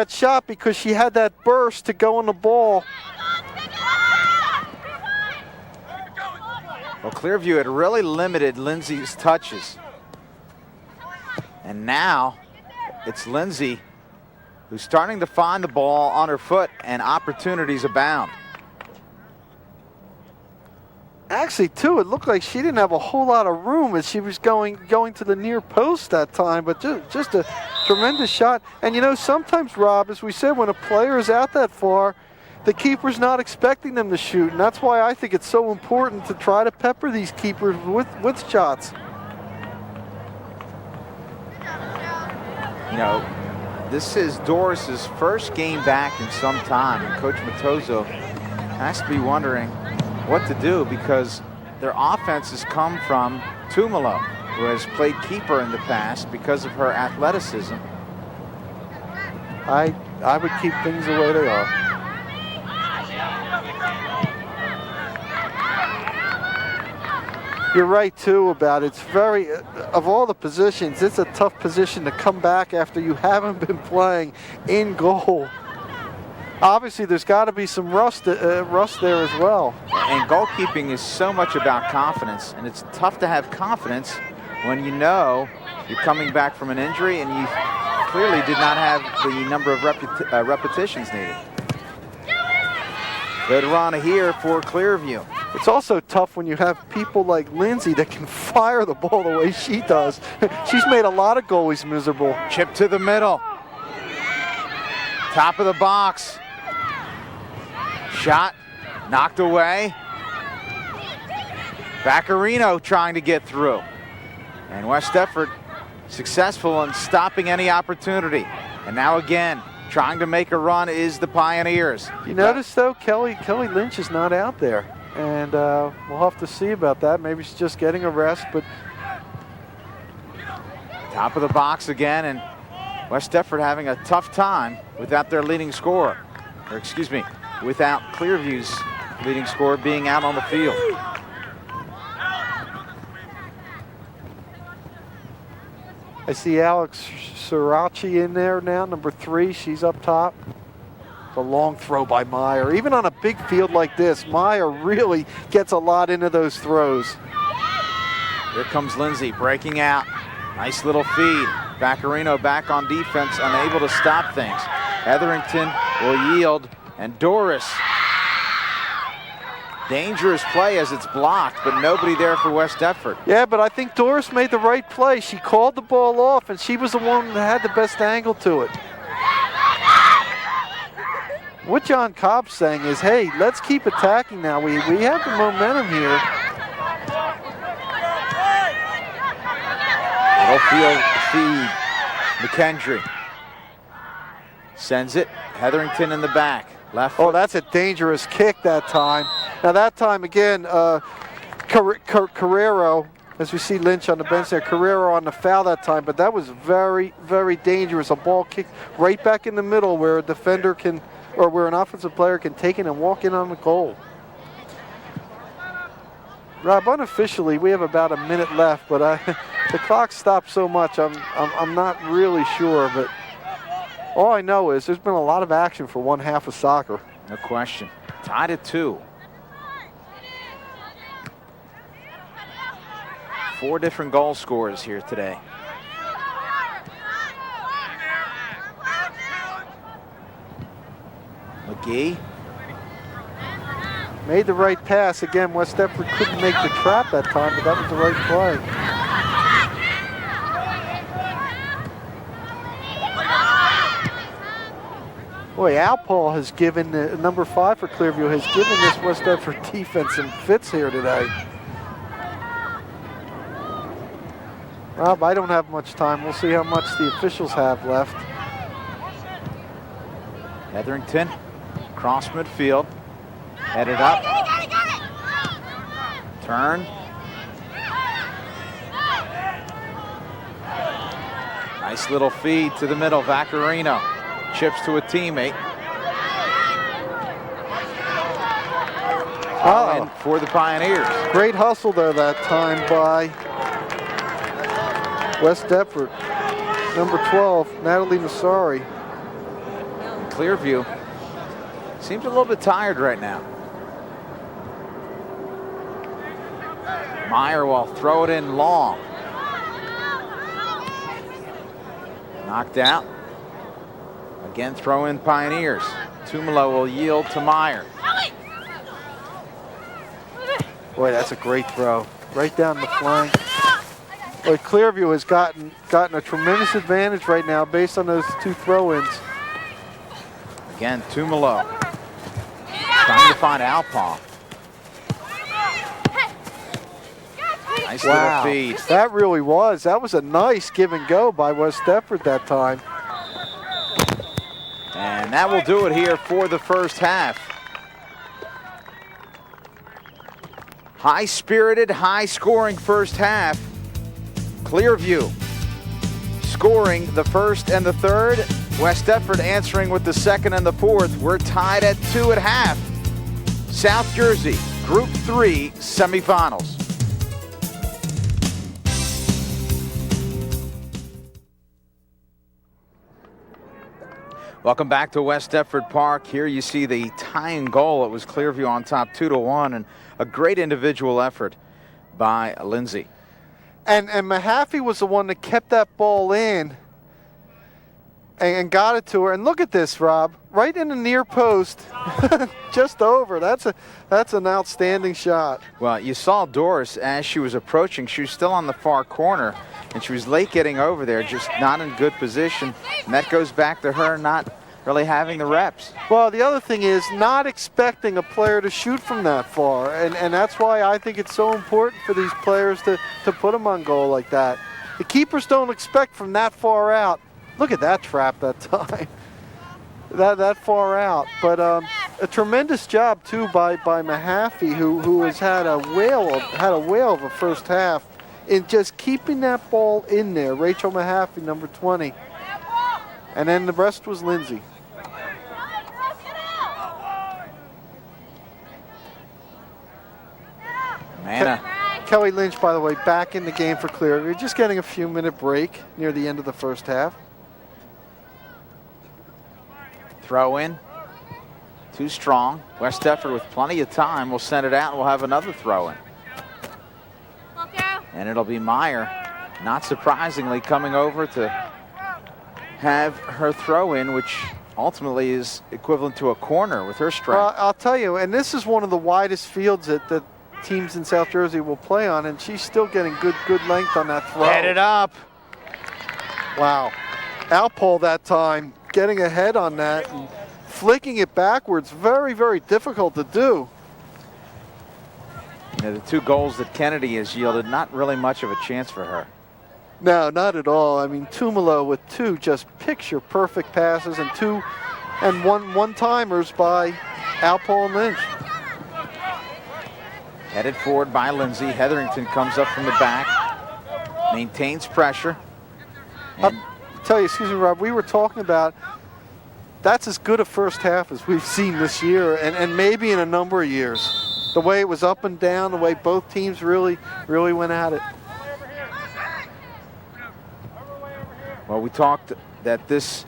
shot because she had that burst to go on the ball. Well, Clearview had really limited Lindsay's touches. And now it's Lindsay who's starting to find the ball on her foot, and opportunities abound. Actually, too, it looked like she didn't have a whole lot of room as she was going to the near post that time, but just a tremendous shot. And you know, sometimes, Rob, as we said, when a player is out that far, the keeper's not expecting them to shoot, and that's why I think it's so important to try to pepper these keepers with shots. You know, this is Doris's first game back in some time, and Coach Matozzo has to be wondering what to do because their offense has come from Tumalo, who has played keeper in the past because of her athleticism. I would keep things the way they are. You're right, too, about it's very, of all the positions, it's a tough position to come back after you haven't been playing in goal. Obviously, there's got to be some rust there as well. And goalkeeping is so much about confidence, and it's tough to have confidence when you know you're coming back from an injury and you clearly did not have the number of repetitions needed. Good run here for Clearview. It's also tough when you have people like Lindsay that can fire the ball the way she does. She's made a lot of goalies miserable. Chip to the middle. Top of the box. Shot knocked away. Vaccarino trying to get through. And West Deptford successful in stopping any opportunity. And now again, trying to make a run is the Pioneers. You notice though, Kelly Lynch is not out there. And we'll have to see about that. Maybe she's just getting a rest, but... Top of the box again, and West Deptford having a tough time without their leading scorer. Or excuse me, without Clearview's leading scorer being out on the field. I see Alex Sirachi in there now, number 3. She's up top. A long throw by Meyer. Even on a big field like this, Meyer really gets a lot into those throws. Here comes Lindsay breaking out. Nice little feed. Vaccarino back on defense, unable to stop things. Etherington will yield, and Doris. Dangerous play as it's blocked, but nobody there for West Deptford. Yeah, but I think Doris made the right play. She called the ball off, and she was the one that had the best angle to it. What John Cobb's saying is, hey, let's keep attacking now. We have the momentum here. Middle field feed, McKendry. Sends it. Hetherington in the back. Left Oh, foot. that's a dangerous kick that time. Now that time again, Carrero, as we see Lynch on the bench there, Carrero on the foul that time, but that was very, very dangerous. A ball kicked right back in the middle where a defender can, or where an offensive player can take it and walk in on the goal. Rob, unofficially, we have about a minute left, but the clock stopped so much, I'm not really sure, but all I know is there's been a lot of action for one half of soccer. No question. Tied at 2. 4 different goal scorers here today. McGee. Made the right pass. Again, West Deptford couldn't make the trap that time, but that was the right play. Boy, Alpaul has given, number 5 for Clearview, has given this West Deptford defense some fits here today. Rob, I don't have much time. We'll see how much the officials have left. Hetherington, cross midfield, headed up, turn. Nice little feed to the middle, Vaccarino. Chips to a teammate. Oh, for the Pioneers. Great hustle there that time by West Deptford. Number 12, Natalie Massari. Clearview seems a little bit tired right now. Meyer will throw it in long. Knocked out. Again, throw in Pioneers. Tumalo will yield to Meyer. Boy, that's a great throw. Right down the flank. Boy, Clearview has gotten a tremendous advantage right now based on those 2 throw-ins. Again, Tumalo trying to find Alpaw. Nice little feed. That really was. That was a nice give and go by West Deptford that time. And that will do it here for the first half. High-spirited, high-scoring first half. Clearview scoring the first and the third. West Deptford answering with the second and the fourth. We're tied at 2 at half. South Jersey, Group 3 semifinals. Welcome back to West Deptford Park. Here you see the tying goal. It was Clearview on top 2-1, and a great individual effort by Lindsay. And Mahaffey was the one that kept that ball in and got it to her. And look at this, Rob, right in the near post, just over. That's an outstanding shot. Well, you saw Doris as she was approaching. She was still on the far corner, and she was late getting over there, just not in good position. And that goes back to her not really having the reps. Well, the other thing is not expecting a player to shoot from that far. And that's why I think it's so important for these players to put them on goal like that. The keepers don't expect from that far out. Look at that trap that time. that far out. But a tremendous job, too, by Mahaffey, who has had a whale of a first half in just keeping that ball in there. Rachel Mahaffey, number 20. And then the rest was Lindsay. Manna. Kelly Lynch, by the way, back in the game for Clearview. Just getting a few-minute break near the end of the first half. Throw in. Too strong. West Deptford with plenty of time will send it out and we'll have another throw in. And it'll be Meyer, not surprisingly, coming over to have her throw in, which ultimately is equivalent to a corner with her strike. Well, I'll tell you, and this is one of the widest fields that teams in South Jersey will play on, and she's still getting good length on that throw. Head it up. Wow. Alpaul that time, getting ahead on that and flicking it backwards. Very, very difficult to do. You know, the 2 goals that Kennedy has yielded, not really much of a chance for her. No, not at all. I mean, Tumalo with 2 just picture-perfect passes and one-timers by Alpo and Lynch. Headed forward by Lindsay. Hetherington comes up from the back, maintains pressure. And I'll tell you, excuse me, Rob, we were talking about that's as good a first half as we've seen this year and maybe in a number of years. The way it was up and down, the way both teams really went at it. well, we talked that this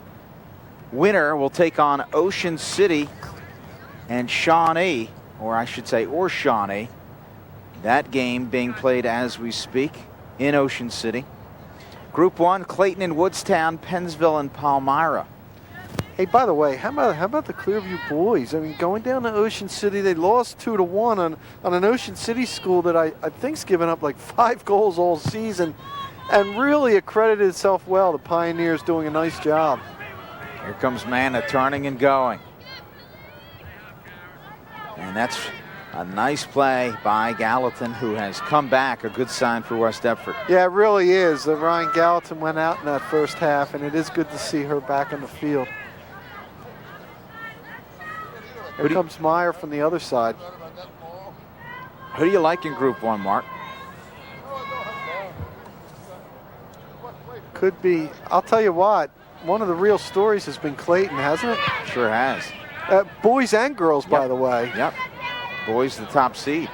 winner will take on Ocean City and Shawnee, or I should say, or Shawnee. That game being played as we speak in Ocean City. Group 1, Clayton and Woodstown, Pennsville and Palmyra. Hey, by the way, how about the Clearview boys? I mean, going down to Ocean City, they lost 2-1 on an Ocean City school that I think's given up like 5 goals all season, and really accredited itself well. The Pioneers doing a nice job. Here comes Manna turning and going. And that's a nice play by Gallatin, who has come back, a good sign for West Deptford. Yeah, it really is. Ryan Gallatin went out in that first half, and it is good to see her back on the field. Here comes Meyer from the other side. Who do you like in Group 1, Mark? Could be. I'll tell you what, one of the real stories has been Clayton, hasn't it? Sure has. Boys and girls, by the way. Yep. Boys the top seed.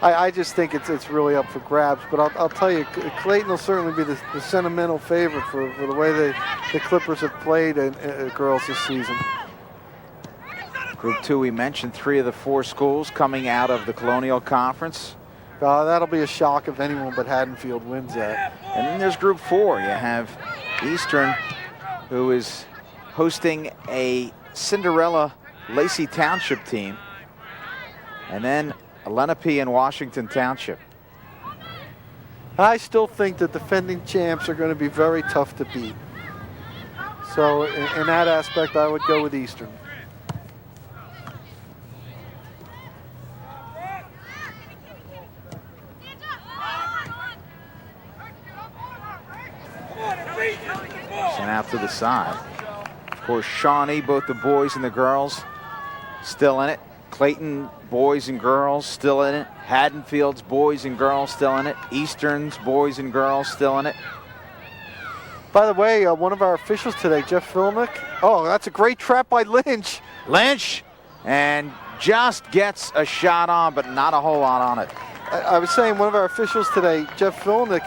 I just think it's really up for grabs, but I'll tell you, Clayton will certainly be the sentimental favorite for the way the Clippers have played girls this season. Group 2, we mentioned 3 of the 4 schools coming out of the Colonial Conference. That'll be a shock if anyone but Haddonfield wins that. And then there's Group 4. You have Eastern, who is hosting a Cinderella Lacey Township team, and then Lenape and Washington Township. I still think the defending champs are going to be very tough to beat. So in that aspect, I would go with Eastern. Sent out to the side. Of course, Shawnee, both the boys and the girls, still in it. Clayton, boys and girls, still in it. Haddonfield's boys and girls, still in it. Eastern's boys and girls, still in it. By the way, one of our officials today, Jeff Filnick. Oh, that's a great trap by Lynch. Lynch, and just gets a shot on, but not a whole lot on it. I was saying one of our officials today, Jeff Filnick,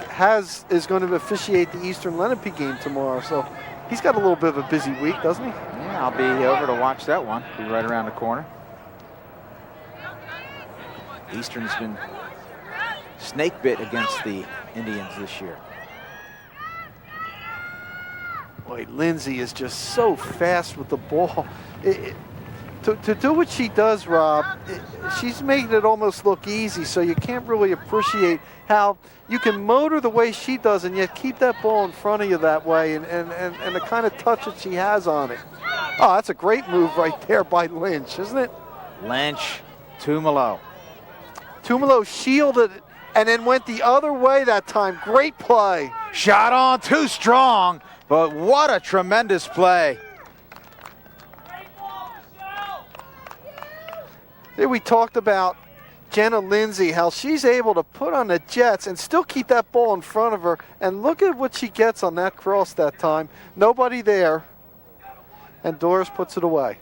is going to officiate the Eastern Lenape game tomorrow. So he's got a little bit of a busy week, doesn't he? Yeah, I'll be over to watch that one. Be right around the corner. Eastern's been snake bit against the Indians this year. Boy, Lindsay is just so fast with the ball. To do what she does, Rob, she's making it almost look easy, so you can't really appreciate how you can motor the way she does and yet keep that ball in front of you that way and the kind of touch that she has on it. Oh, that's a great move right there by Lynch, isn't it? Lynch, Tumalo. Tumalo shielded it and then went the other way that time. Great play. Shot on, too strong, but what a tremendous play. Here we talked about Jenna Lindsay, how she's able to put on the jets and still keep that ball in front of her. And look at what she gets on that cross that time. Nobody there. And Doris puts it away.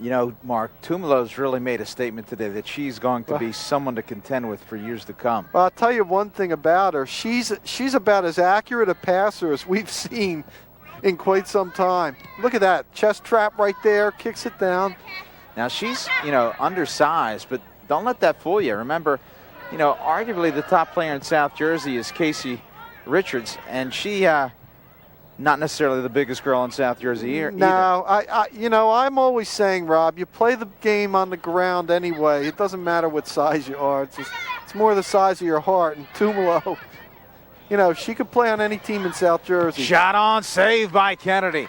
You know, Mark, Tumalo's really made a statement today that she's going to be someone to contend with for years to come. Well, I'll tell you one thing about her. She's about as accurate a passer as we've seen in quite some time. Look at that. Chest trap right there. Kicks it down. Now, she's, undersized, but don't let that fool you. Remember, arguably the top player in South Jersey is Casey Richards, and she, not necessarily the biggest girl in South Jersey either. No, I'm always saying, Rob, you play the game on the ground anyway. It doesn't matter what size you are. It's more the size of your heart. And Tumalo, she could play on any team in South Jersey. Shot on, saved by Kennedy.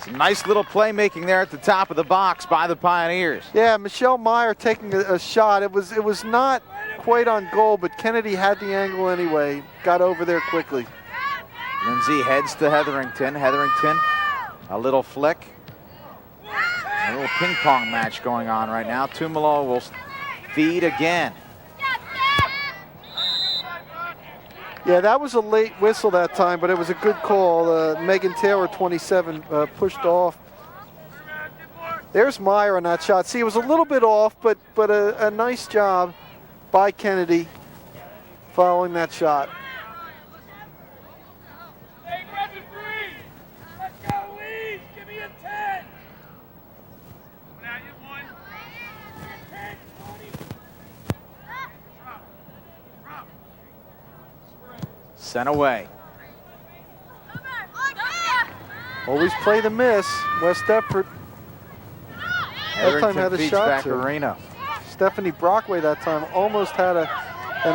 Some nice little playmaking there at the top of the box by the Pioneers. Yeah, Michelle Meyer taking a shot. It was not quite on goal, but Kennedy had the angle anyway. Got over there quickly. Lindsay heads to Hetherington. Hetherington, a little flick. A little ping pong match going on right now. Tumalo will feed again. Yeah, that was a late whistle that time, but it was a good call. Megan Taylor, 27, pushed off. There's Meyer on that shot. See, it was a little bit off, but a nice job by Kennedy following that shot. Hey, grab the 3. Let's go, Leeds. Give me a 10. Coming at you, 1. 10, 20. Drop. Drop. Sent away. Always play the miss. West Deptford. That time had a feeds shot too. Vaccarino. Stephanie Brockway that time almost had an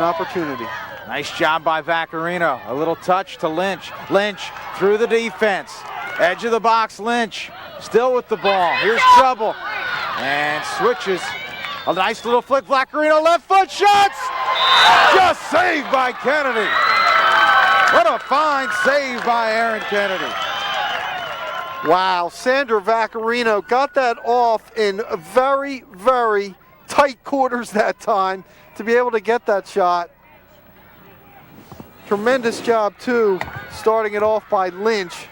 opportunity. Nice job by Vaccarino. A little touch to Lynch. Lynch through the defense. Edge of the box, Lynch. Still with the ball. Here's trouble. And switches. A nice little flick. Vaccarino left foot shots. Just saved by Kennedy. What a fine save by Erin Kennedy. Wow, Sandra Vaccarino got that off in very, very tight quarters that time to be able to get that shot. Tremendous job, too, starting it off by Lynch.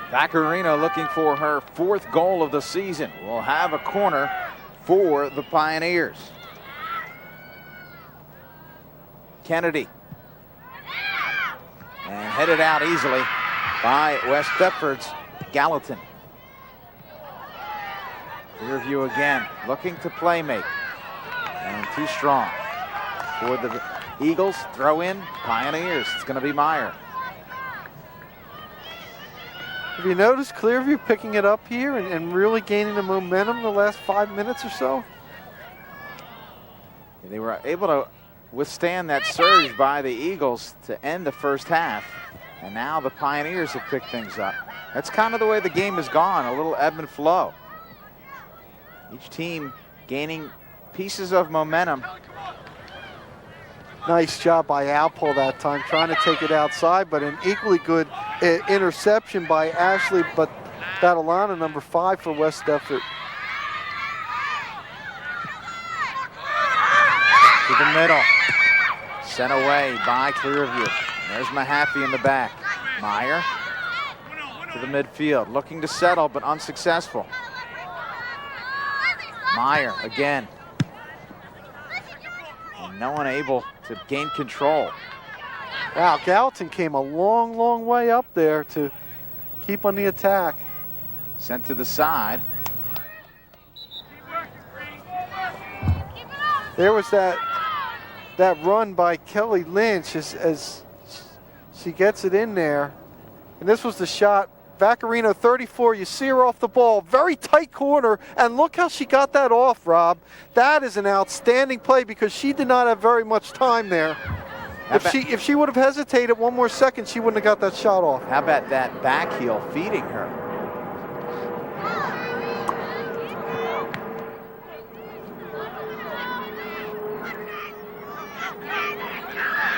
Vaccarino looking for her 4th goal of the season. Will have a corner for the Pioneers. Kennedy. And headed out easily by West Deptford's Gallatin. Clearview again, looking to play make. And too strong for the Eagles. Throw in Pioneers. It's going to be Meyer. Have you noticed Clearview picking it up here and really gaining the momentum the last 5 minutes or so? They were able to withstand that surge by the Eagles to end the first half. And now the Pioneers have picked things up. That's kind of the way the game has gone, a little ebb and flow. Each team gaining pieces of momentum. Nice job by Alpole that time, trying to take it outside, but an equally good interception by Ashley Batalana, number 5 for West Deptford. To the middle. Sent away by Clearview. There's Mahaffey in the back. Meyer to the midfield, looking to settle but unsuccessful. Meyer again. And no one able to gain control. Wow, Gallatin came a long, long way up there to keep on the attack. Sent to the side. There was that run by Kelly Lynch as she gets it in there. And this was the shot. Vaccarino, 34, you see her off the ball. Very tight corner, and look how she got that off, Rob. That is an outstanding play because she did not have very much time there. If she would have hesitated one more second, she wouldn't have got that shot off. How about that back heel feeding her?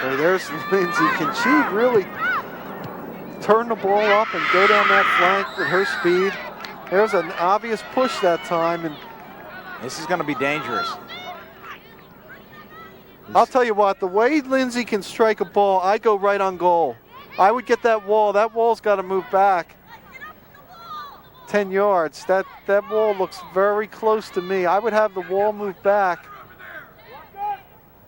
Hey, there's Lindsay. Can she really turn the ball up and go down that flank with her speed? There's an obvious push that time. And this is going to be dangerous. I'll tell you what, the way Lindsay can strike a ball, I go right on goal. I would get that wall. That wall's got to move back 10 yards. That wall looks very close to me. I would have the wall move back,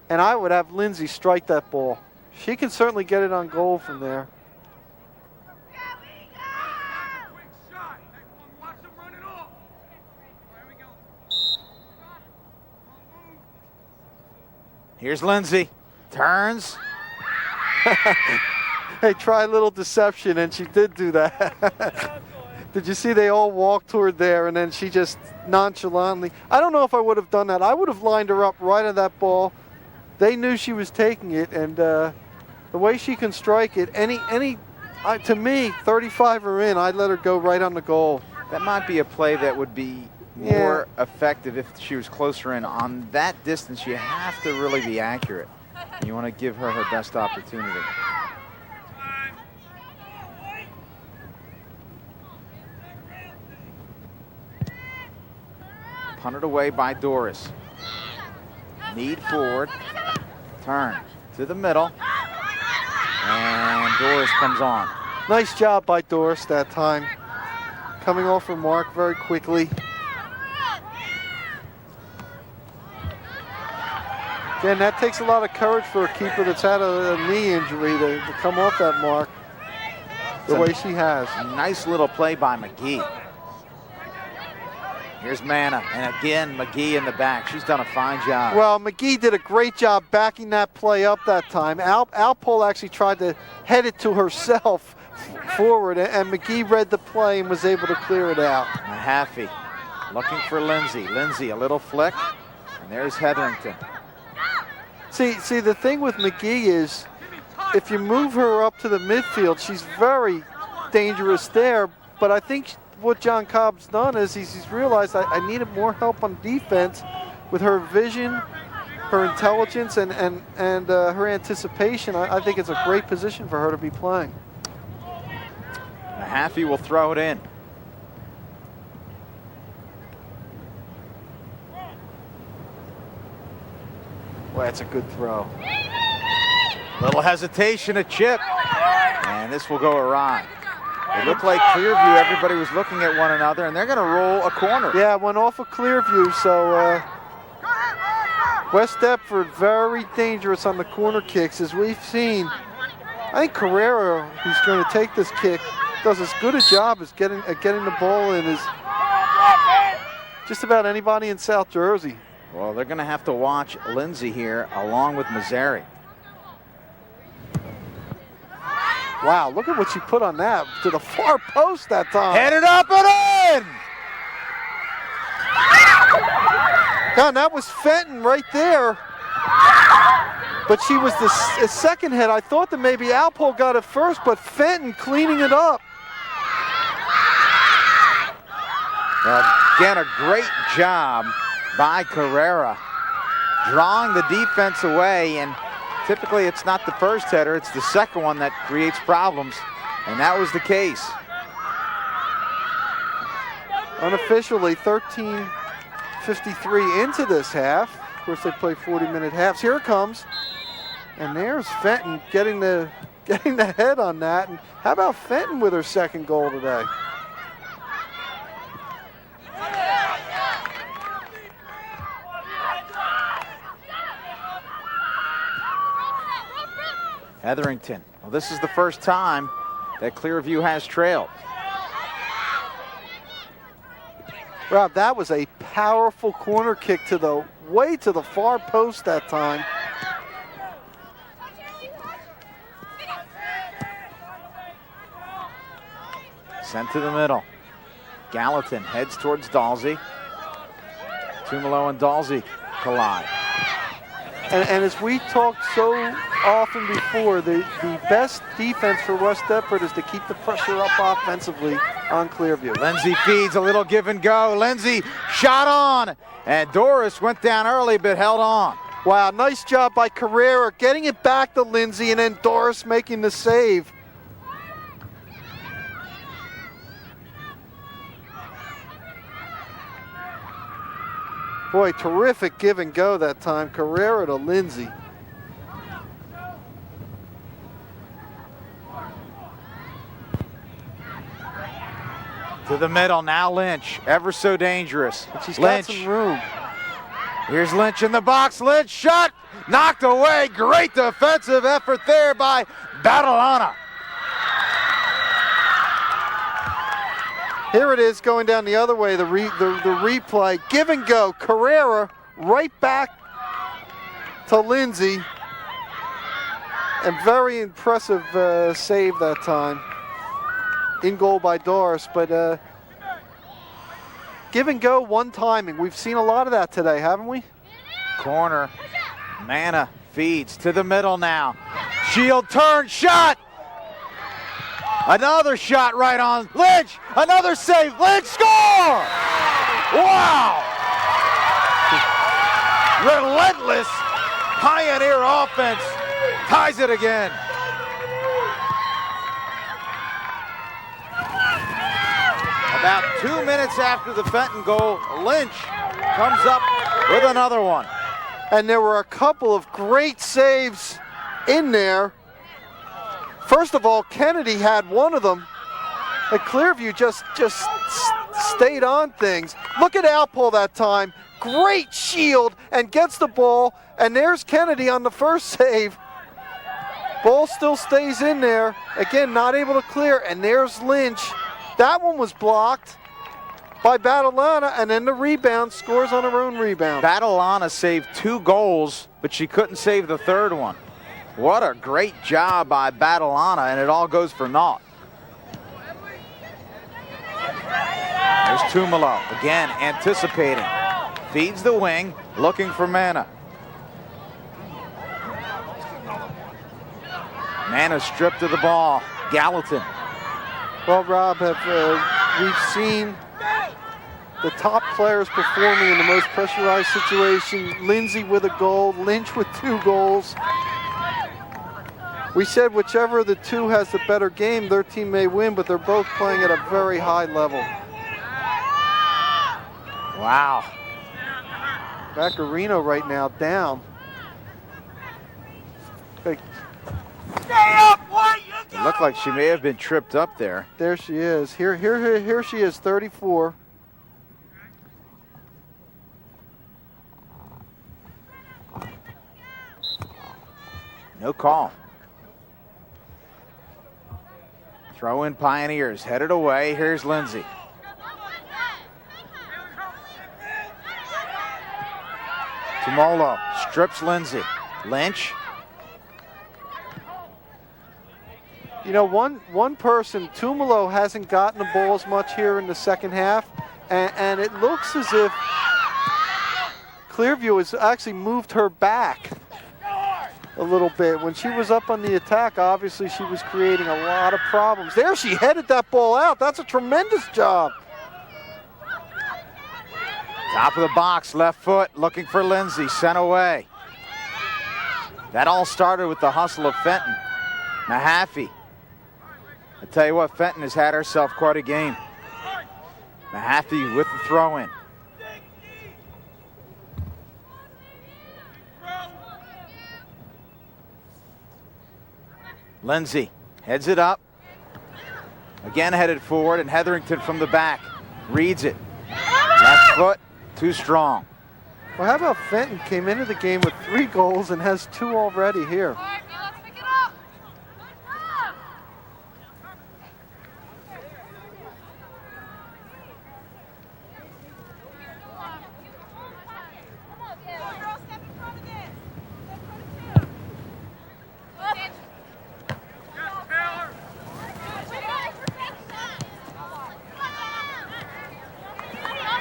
and I would have Lindsay strike that ball. She can certainly get it on goal from there. Here's Lindsay. Turns. Hey, try a little deception, and she did do that. Did you see they all walked toward there, and then she just nonchalantly. I don't know if I would have done that. I would have lined her up right at that ball. They knew she was taking it, and the way she can strike it, to me, 35 or in, I'd let her go right on the goal. That might be a play that would be more effective if she was closer in. On that distance, you have to really be accurate. You want to give her her best opportunity. Punted away by Doris. Need forward. Turn to the middle. And Doris comes on. Nice job by Doris that time. Coming off from Marc very quickly. Again, that takes a lot of courage for a keeper that's had a knee injury to come off that mark the way she has. Nice little play by McGee. Here's Manna, and again, McGee in the back. She's done a fine job. Well, McGee did a great job backing that play up that time. Alpole actually tried to head it to herself forward, and McGee read the play and was able to clear it out. Mahaffey looking for Lindsay. Lindsay, a little flick, and there's Hetherington. See, the thing with McGee is if you move her up to the midfield, she's very dangerous there, but I think what John Cobb's done is he's realized I needed more help on defense with her vision, her intelligence, and her anticipation. I think it's a great position for her to be playing. Mahaffey will throw it in. Well, that's a good throw. Little hesitation, a chip, and this will go awry. It looked like Clearview, everybody was looking at one another, and they're going to roll a corner. Yeah, it went off of Clearview, so West Deptford very dangerous on the corner kicks, as we've seen. I think Carrera, who's going to take this kick, does as good a job as getting the ball in as just about anybody in South Jersey. Well, they're going to have to watch Lindsay here along with Mazzari. Wow, look at what she put on that to the far post that time. Headed up and in! God, that was Fenton right there. But she was the second head. I thought that maybe Alpole got it first, but Fenton cleaning it up. Again, a great job by Carrera, drawing the defense away, and typically it's not the first header, it's the second one that creates problems, and that was the case. Unofficially, 13:53 into this half. Of course, they play 40-minute halves. Here it comes, and there's Fenton getting the head on that. And how about Fenton with her second goal today? Hetherington. Well, this is the first time that Clearview has trailed. Rob, that was a powerful corner kick to the way to the far post that time. Sent to the middle. Gallatin heads towards Dalsey. Tumalo and Dalsey collide. And as we talked so often before, the best defense for West Deptford is to keep the pressure up offensively on Clearview. Lindsay feeds, a little give and go. Lindsay shot on, and Doris went down early but held on. Wow, nice job by Carrera getting it back to Lindsay, and then Doris making the save. Boy, terrific give and go that time. Carrera to Lindsay. To the middle, now Lynch, ever so dangerous. But she's Lynch. got some room. Here's Lynch in the box. Lynch shot, knocked away. Great defensive effort there by Badalona. Here it is going down the other way, the replay. Give and go. Carrera right back to Lindsay. And very impressive save that time. In goal by Doris, but give and go, one timing. We've seen a lot of that today, haven't we? Corner. Manna feeds to the middle now. Shield turn, shot. Another shot right on Lynch. Another save. Lynch score! Wow! Relentless Pioneer offense ties it again. About 2 minutes after the Fenton goal, Lynch comes up with another one. And there were a couple of great saves in there. First of all, Kennedy had one of them. And Clearview just stayed on things. Look at Alpole that time. Great shield and gets the ball. And there's Kennedy on the first save. Ball still stays in there. Again, not able to clear. And there's Lynch. That one was blocked by Battlana, and then the rebound, scores on her own rebound. Battlana saved 2 goals, but she couldn't save the third one. What a great job by Battlana, and it all goes for naught. There's Tumalo, again anticipating. Feeds the wing, looking for Mana. Mana stripped of the ball. Gallatin. Well, Rob, we've seen the top players performing in the most pressurized situation. Lindsay with a goal, Lynch with 2 goals. We said whichever of the two has the better game, their team may win, but they're both playing at a very high level. Wow. Vaccarino right now down. Hey, Stay up, boy! You It go! looked like she may have been tripped up there. there she is. Here she is, 34. No call. Throw in Pioneers, headed away. Here's Lindsay. Tumolo strips Lindsay. Lynch. You know, one person, Tumalo, hasn't gotten the ball as much here in the second half, and it looks as if Clearview has actually moved her back a little bit. When she was up on the attack, obviously she was creating a lot of problems. There, she headed that ball out. That's a tremendous job. Top of the box, left foot, looking for Lindsay, sent away. That all started with the hustle of Fenton. Mahaffey. I tell you what, Fenton has had herself quite a game. Mahaffey with the throw in. Lindsay heads it up. Again headed forward, and Hetherington from the back reads it. Left foot, too strong. Well, how about Fenton came into the game with 3 goals and has 2 already here.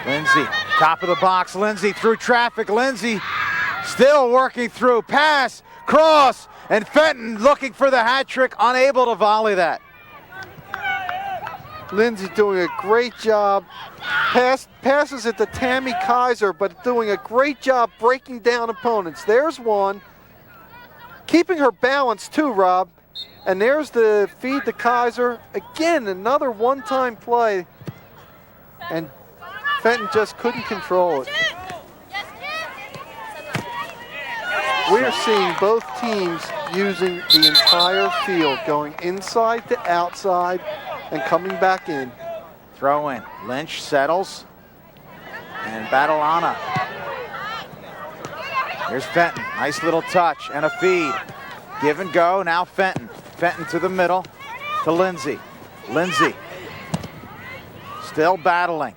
Lindsay, top of the box, Lindsay through traffic, Lindsay still working through, pass, cross, and Fenton looking for the hat trick, unable to volley that. Lindsay doing a great job. Passes it to Tammy Kaiser, but doing a great job breaking down opponents. There's one. Keeping her balance too, Rob. And there's the feed to Kaiser. Again, another one-time play. And Fenton just couldn't control it. We are seeing both teams using the entire field, going inside to outside and coming back in. Throw in, Lynch settles, and Battlana. Here's Fenton, nice little touch and a feed. Give and go, now Fenton. Fenton to the middle, to Lindsay. Lindsay, still battling.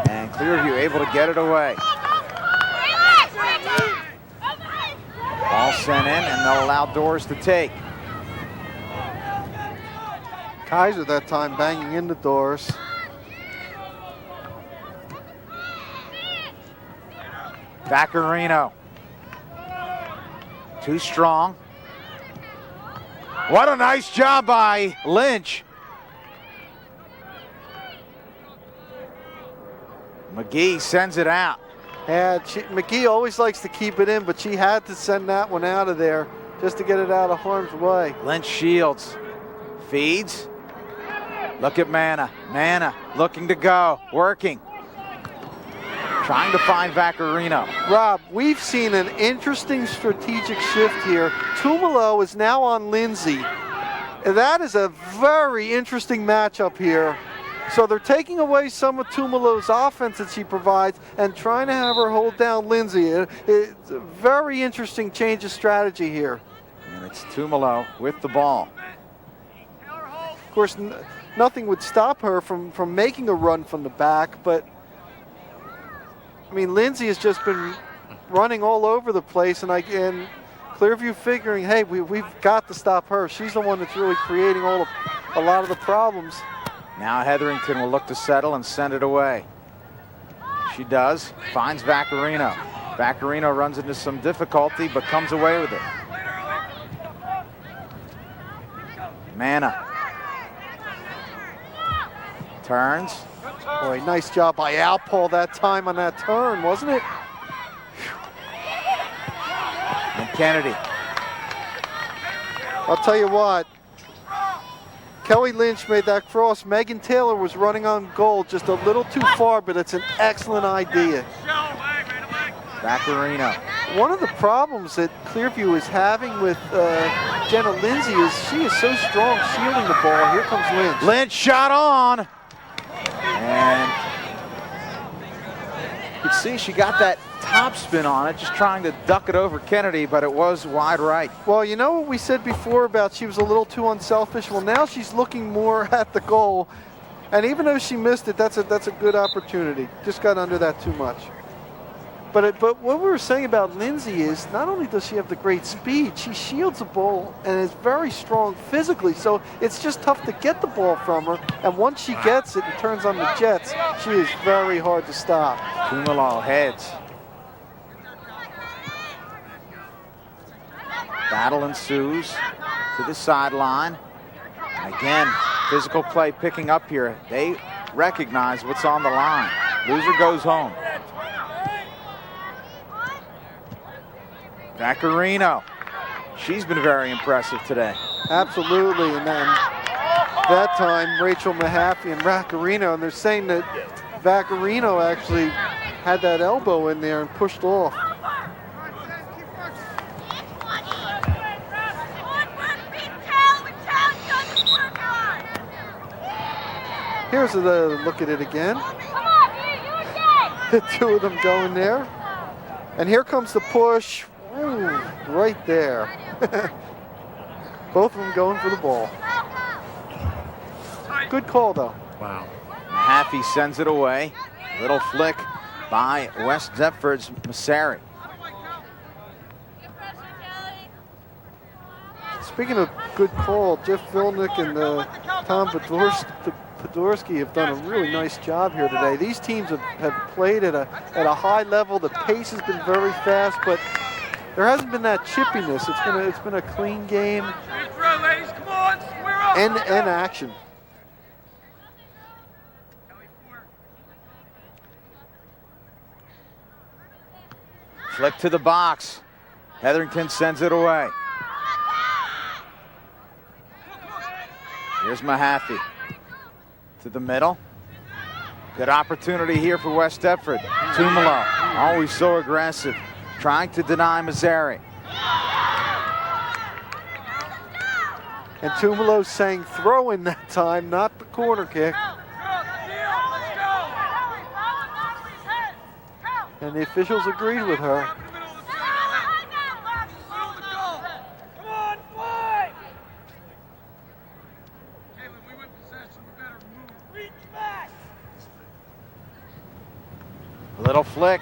And Clearview able to get it away. Ball sent in, and they'll allow Doors to take. Kaiser that time banging in the doors. Vaccarino. Too strong. What a nice job by Lynch. McGee sends it out. Yeah, McGee always likes to keep it in, but she had to send that one out of there just to get it out of harm's way. Lynch Shields feeds. Look at Mana. Mana looking to go, working. Trying to find Vaccarino. Rob, we've seen an interesting strategic shift here. Tumalo is now on Lindsay. That is a very interesting matchup here. So they're taking away some of Tumalo's offense that she provides and trying to have her hold down Lindsay. It's a very interesting change of strategy here. And it's Tumalo with the ball. Of course, nothing would stop her from making a run from the back, but I mean, Lindsay has just been running all over the place, and Clearview figuring, hey, we've got to stop her. She's the one that's really creating a lot of the problems. Now Hetherington will look to settle and send it away. She does, finds Vaccarino. Vaccarino runs into some difficulty, but comes away with it. Mana. Turns. Boy, nice job by Alpaul that time on that turn, wasn't it? And Kennedy. I'll tell you what. Kelly Lynch made that cross. Megan Taylor was running on goal just a little too far, but it's an excellent idea. Vaccarino. One of the problems that Clearview is having with Jenna Lindsay is she is so strong shielding the ball. Here comes Lynch. Lynch shot on. And you can see she got that top spin on it, just trying to duck it over Kennedy, but it was wide right. Well, you know what we said before about she was a little too unselfish? Well, now she's looking more at the goal. And even though she missed it, that's a good opportunity. Just got under that too much. But what we were saying about Lindsay is not only does she have the great speed, she shields the ball and is very strong physically. So it's just tough to get the ball from her. And once she gets it and turns on the jets, she is very hard to stop. Tumalo heads. Battle ensues to the sideline. And again, physical play picking up here. They recognize what's on the line. Loser goes home. Vaccarino. She's been very impressive today. Absolutely, and then that time Rachel Mahaffey and Vaccarino, and they're saying that Vaccarino actually had that elbow in there and pushed off. Here's a look at it again. The two of them going there. And here comes the push. Ooh, right there. Both of them going for the ball. Good call, though. Wow. Mahaffey sends it away. Little flick by West Deptford's Massari. Speaking of good call, Jeff Vilnick and Tom Podorski have done a really nice job here today. These teams have played at a high level. The pace has been very fast, but there hasn't been that chippiness. It's been a clean game and action. Flick to the box. Hetherington sends it away. Here's Mahaffey to the middle. Good opportunity here for West Deptford. Tumalo, always so aggressive, trying to deny Mazzari. And Tumalo saying throw in that time, not the corner kick. And the officials agreed with her. Little flick.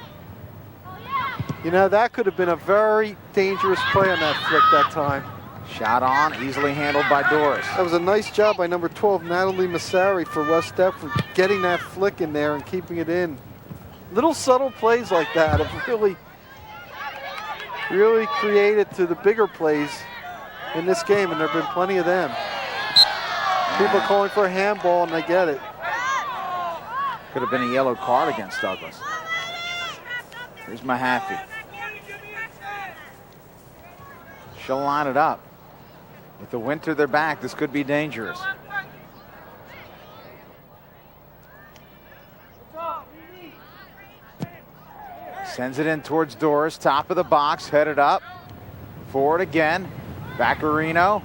You know, that could have been a very dangerous play on that flick that time. Shot on, easily handled by Doris. That was a nice job by number 12, Natalie Massari, for West Deptford, getting that flick in there and keeping it in. Little subtle plays like that have really created to the bigger plays in this game, and there have been plenty of them. People calling for a handball, and they get it. Could have been a yellow card against Douglas. Here's Mahaffey. She'll line it up. With the wind to their back, this could be dangerous. Sends it in towards Doris, top of the box, headed up. Forward again. Vaccarino.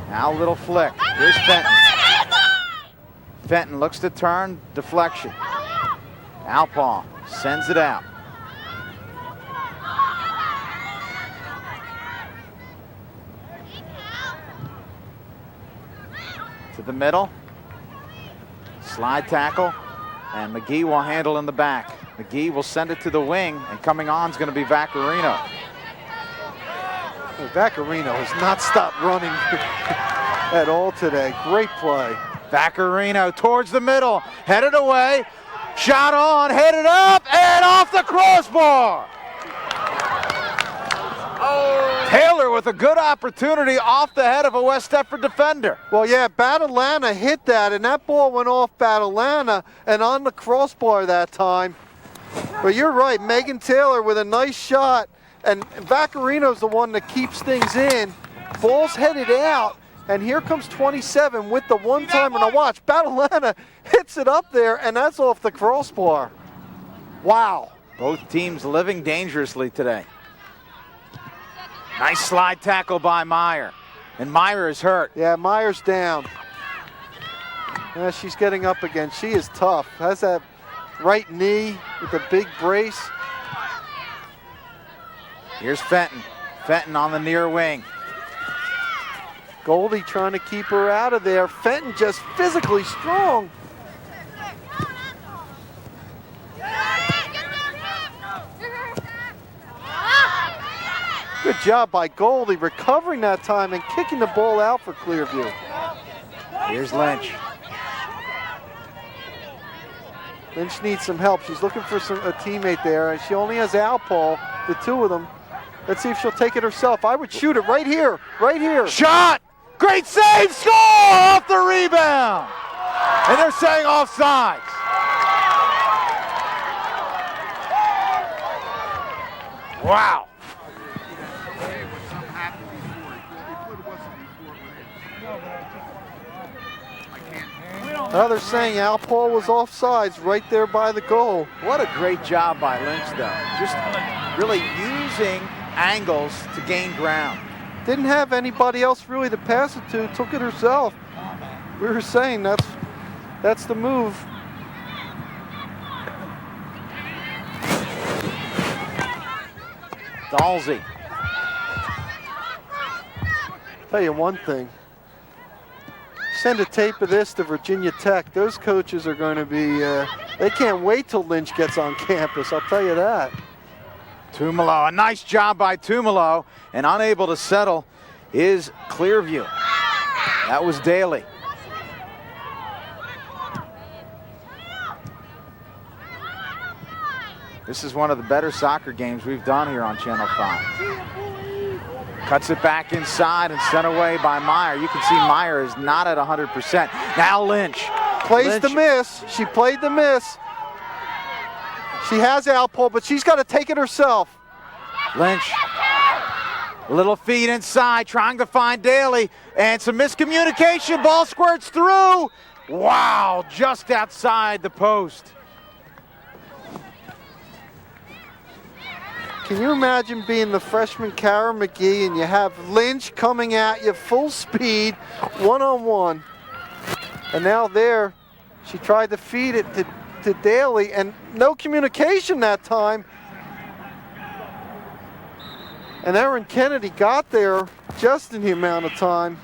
Now a little flick. Here's Fenton. Fenton looks to turn, deflection. Alpaw sends it out. To the middle. Slide tackle. And McGee will handle in the back. McGee will send it to the wing, and coming on is going to be Vaccarino. Vaccarino has not stopped running at all today. Great play. Vaccarino towards the middle, headed away, shot on, headed up, and off the crossbar. Oh. Taylor with a good opportunity off the head of a West Deptford defender. Well, yeah, Batalana hit that, and that ball went off Batalana and on the crossbar that time. But you're right, Megan Taylor with a nice shot, and Vaccarino's the one that keeps things in. Ball's headed out, and here comes 27 with the one-timer. Now watch, Batalana hits it up there, and that's off the crossbar. Wow. Both teams living dangerously today. Nice slide tackle by Meyer, and Meyer is hurt. Yeah, Meyer's down. Yeah, she's getting up again. She is tough. Has that right knee with a big brace. Here's Fenton. Fenton on the near wing. Goldie trying to keep her out of there. Fenton just physically strong. Good job by Goldie recovering that time and kicking the ball out for Clearview. Here's Lynch. Lynch needs some help. She's looking for a teammate there, and she only has Alpaw, the two of them. Let's see if she'll take it herself. I would shoot it right here, right here. Shot! Great save! Score! Off the rebound! And they're saying offsides. Wow. Now they're saying Alpaw was offsides right there by the goal. What a great job by Lynch, though. Just really using angles to gain ground. Didn't have anybody else really to pass it to, took it herself. We were saying that's the move. Dalsey. Tell you one thing. Send a tape of this to Virginia Tech. Those coaches are going to be, they can't wait till Lynch gets on campus, I'll tell you that. Tumalo, a nice job by Tumalo, and unable to settle is Clearview. That was Daly. This is one of the better soccer games we've done here on Channel 5. Cuts it back inside and sent away by Meyer. You can see Meyer is not at 100%. Now Lynch. Plays the miss. She played the miss. She has Alpaw, but she's got to take it herself. Lynch. Little feed inside, trying to find Daly. And some miscommunication. Ball squirts through. Wow, just outside the post. Can you imagine being the freshman Cara McGee and you have Lynch coming at you full speed, one-on-one. And now there, she tried to feed it to Daly and no communication that time. And Erin Kennedy got there just in the amount of time.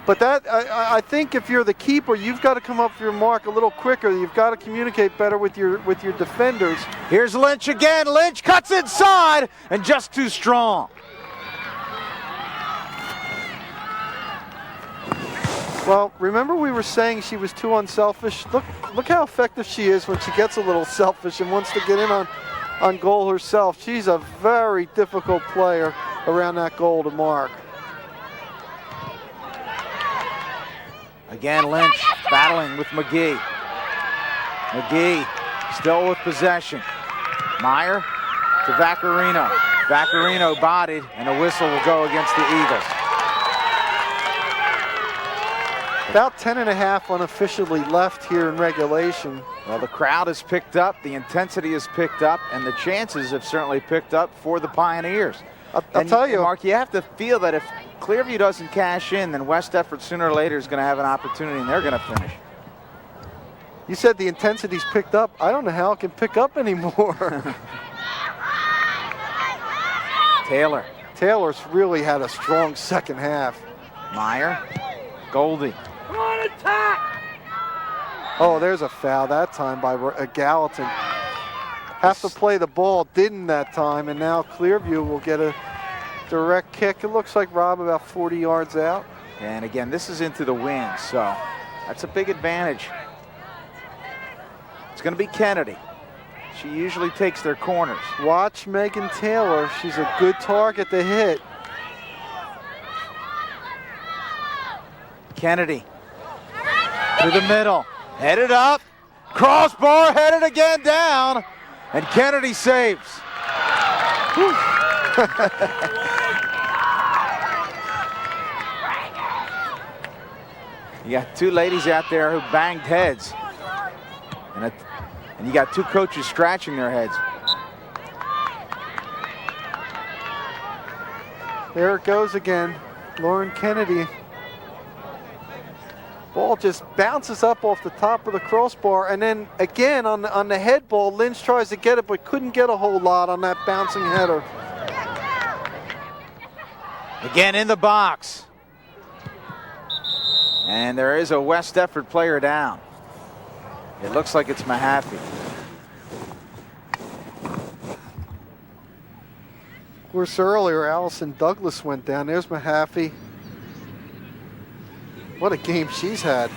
But that, I think if you're the keeper, you've got to come up for your mark a little quicker. You've got to communicate better with your defenders. Here's Lynch again. Lynch cuts inside and just too strong. Well, remember we were saying she was too unselfish? Look how effective she is when she gets a little selfish and wants to get in on goal herself. She's a very difficult player around that goal to mark. Again, Lynch battling with McGee. McGee still with possession. Meyer to Vaccarino. Vaccarino bodied, and a whistle will go against the Eagles. About 10.5 unofficially left here in regulation. Well, the crowd has picked up, the intensity has picked up, and the chances have certainly picked up for the Pioneers. I'll tell you, Mark, you have to feel that if Clearview doesn't cash in, then West Deptford sooner or later is going to have an opportunity, and they're going to finish. you said the intensity's picked up. I don't know how it can pick up anymore. Taylor's really had a strong second half. Meyer, Goldie. Come on, attack! Oh, there's a foul that time by Gallatin. Have to play the ball, didn't that time, and now Clearview will get a direct kick. It looks like Rob about 40 yards out. And again, this is into the wind, so that's a big advantage. It's going to be Kennedy. She usually takes their corners. Watch Megan Taylor. She's a good target to hit. Kennedy to the middle, headed up, crossbar, headed again down, and Kennedy saves. You got two ladies out there who banged heads, and you got two coaches scratching their heads. There it goes again. Lauren Kennedy. Ball just bounces up off the top of the crossbar, and then again on the head ball, Lynch tries to get it but couldn't get a whole lot on that bouncing header. Again in the box. And there is a West Deptford player down. It looks like it's Mahaffey. Of course, earlier Allison Douglas went down. There's Mahaffey. What a game she's had.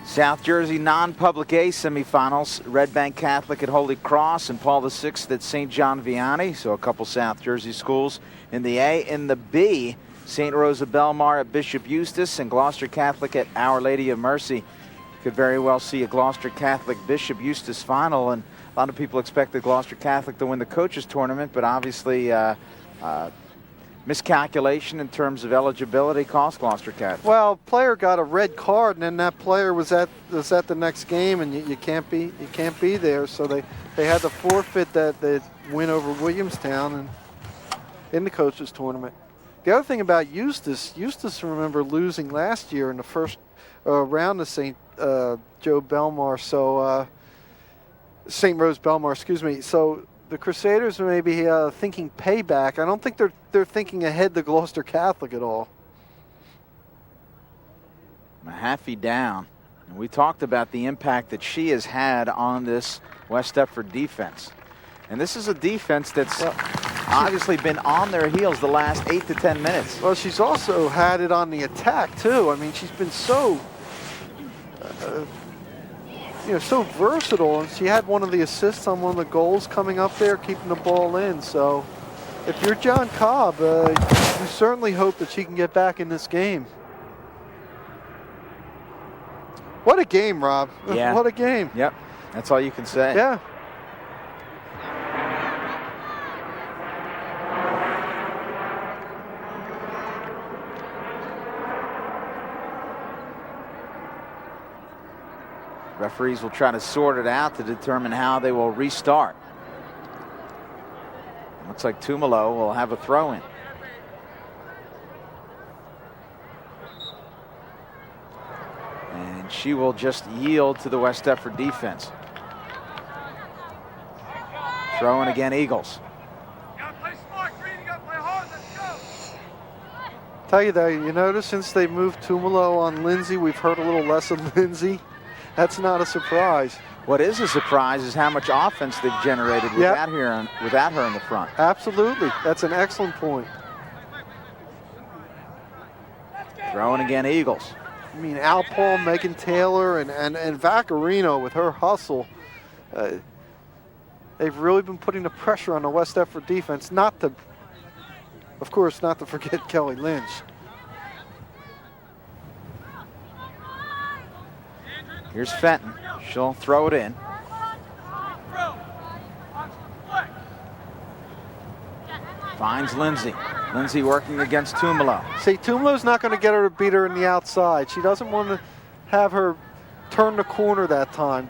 South Jersey non-public A semifinals. Red Bank Catholic at Holy Cross and Paul VI at St. John Vianney. So a couple South Jersey schools in the A. In the B, St. Rosa Belmar at Bishop Eustace and Gloucester Catholic at Our Lady of Mercy. Could very well see a Gloucester Catholic Bishop Eustace final, and a lot of people expected Gloucester Catholic to win the coaches tournament, but obviously miscalculation in terms of eligibility cost Gloucester Catholic. Well, player got a red card, and then that player was at the next game, and you can't be there. So they had to forfeit that win over Williamstown and in the coaches tournament. The other thing about Eustace, remember losing last year in the first round of St. Joe Belmar, so St. Rose Belmar, excuse me. So the Crusaders may be thinking payback. I don't think they're thinking ahead to Gloucester Catholic at all. Mahaffey down. And we talked about the impact that she has had on this West Deptford defense. And this is a defense that's obviously been on their heels the last 8 to 10 minutes. Well, she's also had it on the attack, too. I mean, she's been so so versatile, and she had one of the assists on one of the goals coming up there, keeping the ball in. So if you're John Cobb, you certainly hope that she can get back in this game. What a game, Rob. Yeah. What a game. Yep, that's all you can say. Yeah. Referees will try to sort it out to determine how they will restart. Looks like Tumalo will have a throw-in. And she will just yield to the West Deptford defense. Throw-in again, Eagles. You gotta play smart, Green. You gotta play hard. Let's go. Tell you though, you notice since they moved Tumalo on Lindsay, we've heard a little less of Lindsay. That's not a surprise. What is a surprise is how much offense they've generated without her in the front. Absolutely. That's an excellent point. Throwing again, Eagles. I mean, Al Paul, Megan Taylor, and Vaccarino with her hustle. They've really been putting the pressure on the West Deptford defense. Of course, not to forget Kelly Lynch. Here's Fenton. She'll throw it in. Finds Lindsay. Lindsay working against Tumalo. See, Tumalo's not going to get her to beat her in the outside. She doesn't want to have her turn the corner that time.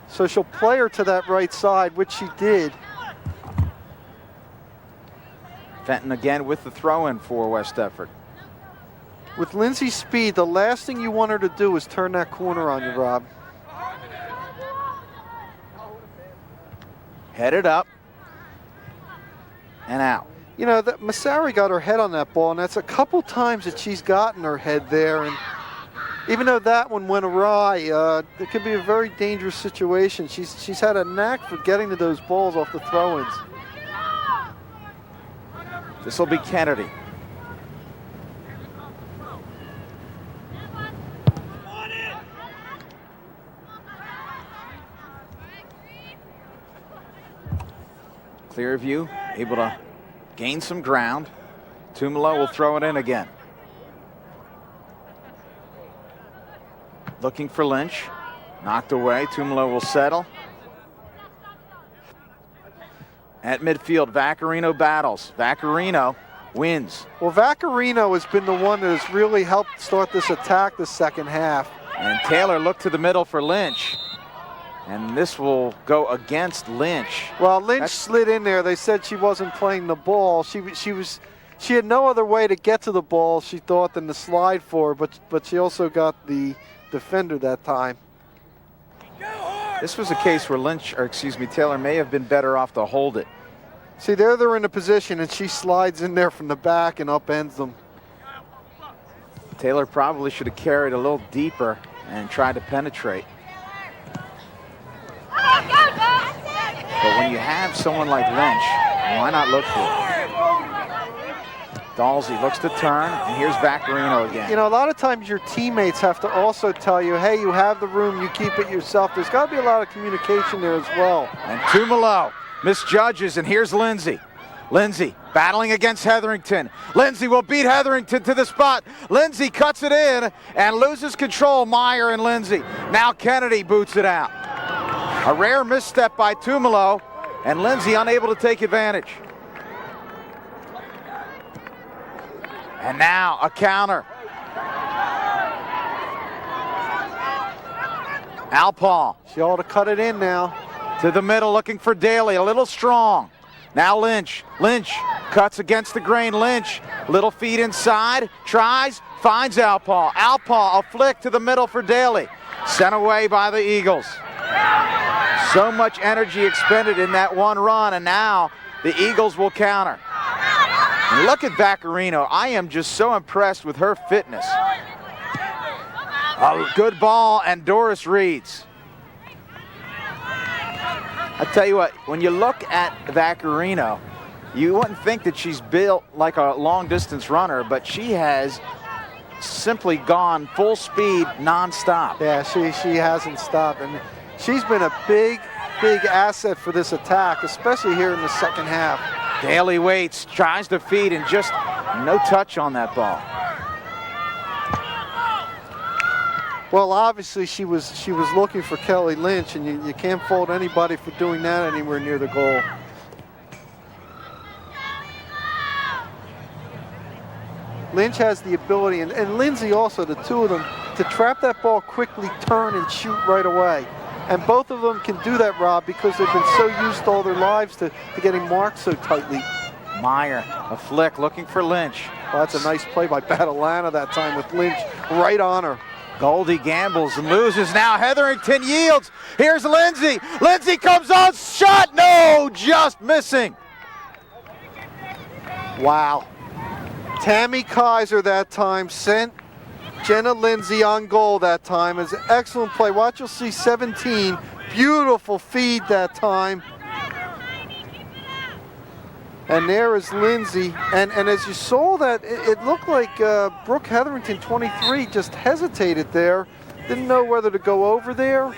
So she'll play her to that right side, which she did. Fenton again with the throw-in for West Deptford. With Lindsay's speed, the last thing you want her to do is turn that corner on you, Rob. Headed up and out. You know, that Massari got her head on that ball, and that's a couple times that she's gotten her head there. And even though that one went awry, it could be a very dangerous situation. She's had a knack for getting to those balls off the throw-ins. This will be Kennedy. Clearview able to gain some ground. Tumalo will throw it in again. Looking for Lynch. Knocked away. Tumalo will settle. At midfield, Vaccarino battles. Vaccarino wins. Well, Vaccarino has been the one that has really helped start this attack the second half. And Taylor looked to the middle for Lynch. And this will go against Lynch. Well, Lynch slid in there. They said she wasn't playing the ball. She had no other way to get to the ball, she thought, than to slide for her, but she also got the defender that time. This was a case where Taylor may have been better off to hold it. See, there they're in a position, and she slides in there from the back and upends them. Taylor probably should have carried a little deeper and tried to penetrate. But when you have someone like Lynch, why not look for it? Dalsey looks to turn, and here's Vaccarino again. You know, a lot of times your teammates have to also tell you, hey, you have the room, you keep it yourself. There's got to be a lot of communication there as well. And Tumalo misjudges, and here's Lindsay. Lindsay battling against Hetherington. Lindsay will beat Hetherington to the spot. Lindsay cuts it in and loses control. Meyer and Lindsay. Now Kennedy boots it out. A rare misstep by Tumalo, and Lindsay unable to take advantage. And now a counter. Alpaul. She ought to cut it in now. To the middle, looking for Daly, a little strong. Now Lynch. Lynch cuts against the grain. Lynch, little feet inside, tries, finds Alpaul. Alpaul, a flick to the middle for Daly. Sent away by the Eagles. So much energy expended in that one run, and now the Eagles will counter. And look at Vaccarino. I am just so impressed with her fitness. A good ball, and Doris reads. I tell you what, when you look at Vaccarino, you wouldn't think that she's built like a long-distance runner, but she has simply gone full speed nonstop. Yeah, she hasn't stopped, and she's been a big asset for this attack, especially here in the second half. Daly waits, tries to feed, and just no touch on that ball. Well, obviously she was looking for Kelly Lynch, and you can't fault anybody for doing that anywhere near the goal. Lynch has the ability, and Lindsay also, the two of them, to trap that ball quickly, turn, and shoot right away. And both of them can do that, Rob, because they've been so used all their lives to getting marked so tightly. Meyer, a flick, looking for Lynch. Well, that's a nice play by Batalana that time with Lynch right on her. Goldie gambles and loses. Now Hetherington yields. Here's Lindsay. Lindsay comes on, shot, no, just missing. Wow. Tammy Kaiser that time sent Jenna Lindsay on goal that time. It's an excellent play. Watch, you'll see 17. Beautiful feed that time. And there is Lindsay. And as you saw that, it looked like Brooke Hetherington, 23, just hesitated there. Didn't know whether to go over there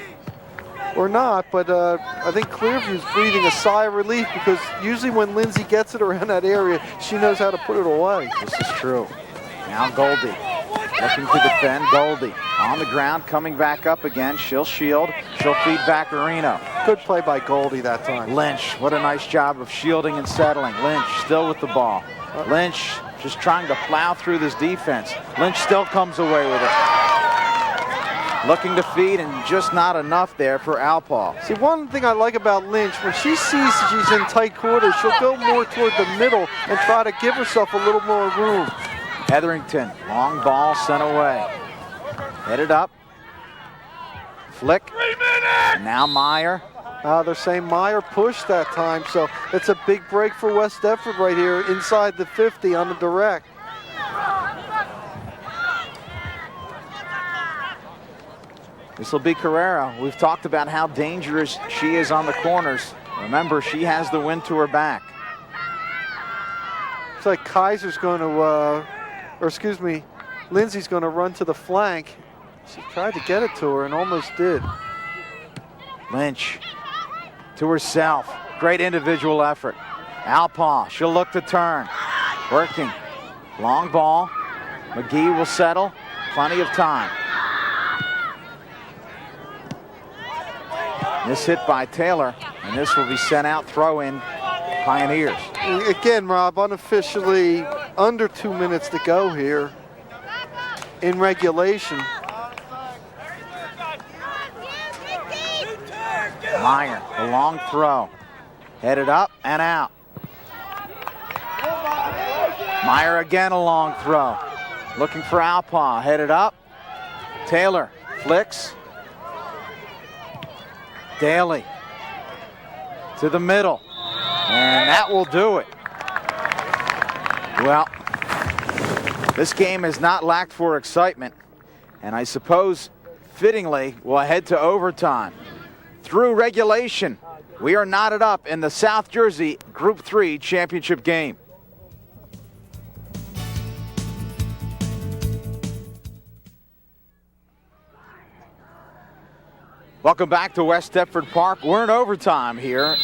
or not. But I think Clearview's breathing a sigh of relief, because usually when Lindsay gets it around that area, she knows how to put it away. This is true. Now Goldie. Looking to defend. Goldie on the ground, coming back up again. She'll shield. She'll feed back Areno. Good play by Goldie that time. Lynch, what a nice job of shielding and settling. Lynch still with the ball. Lynch just trying to plow through this defense. Lynch still comes away with it. Looking to feed and just not enough there for Alpaw. See, one thing I like about Lynch, when she sees she's in tight quarters, she'll go more toward the middle and try to give herself a little more room. Hetherington, long ball sent away. Headed up. Flick. 3 minutes! And now Meyer. They're saying Meyer pushed that time, so it's a big break for West Deptford right here inside the 50 on the direct. This will be Carrera. We've talked about how dangerous she is on the corners. Remember, she has the wind to her back. It's like Kaiser's going to, Lindsay's going to run to the flank. She tried to get it to her and almost did. Lynch to herself. Great individual effort. Alpaw, she'll look to turn. Working. Long ball. McGee will settle. Plenty of time. This hit by Taylor, and this will be sent out, throw in Pioneers. Again, Rob, unofficially under 2 minutes to go here in regulation. Meyer, the long throw. Headed up and out. Meyer again, a long throw. Looking for Alpaw, headed up. Taylor flicks. Daly to the middle, and that will do it. Well, this game has not lacked for excitement, and I suppose fittingly we'll head to overtime. Through regulation, we are knotted up in the South Jersey Group 3 championship game. Welcome back to West Deptford Park. We're in overtime here.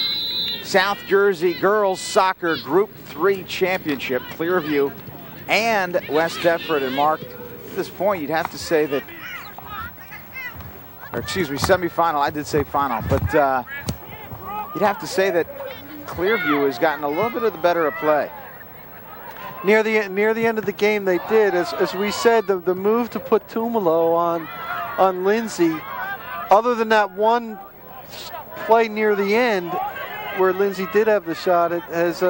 South Jersey Girls Soccer Group 3 Championship, Clearview and West Deptford. And Mark, at this point, you'd have to say that, or excuse me, semifinal. I did say final, but you'd have to say that Clearview has gotten a little bit of the better of play. Near the end of the game, they did. As we said, the move to put Tumalo on Lindsay. Other than that one play near the end where Lindsay did have the shot, it has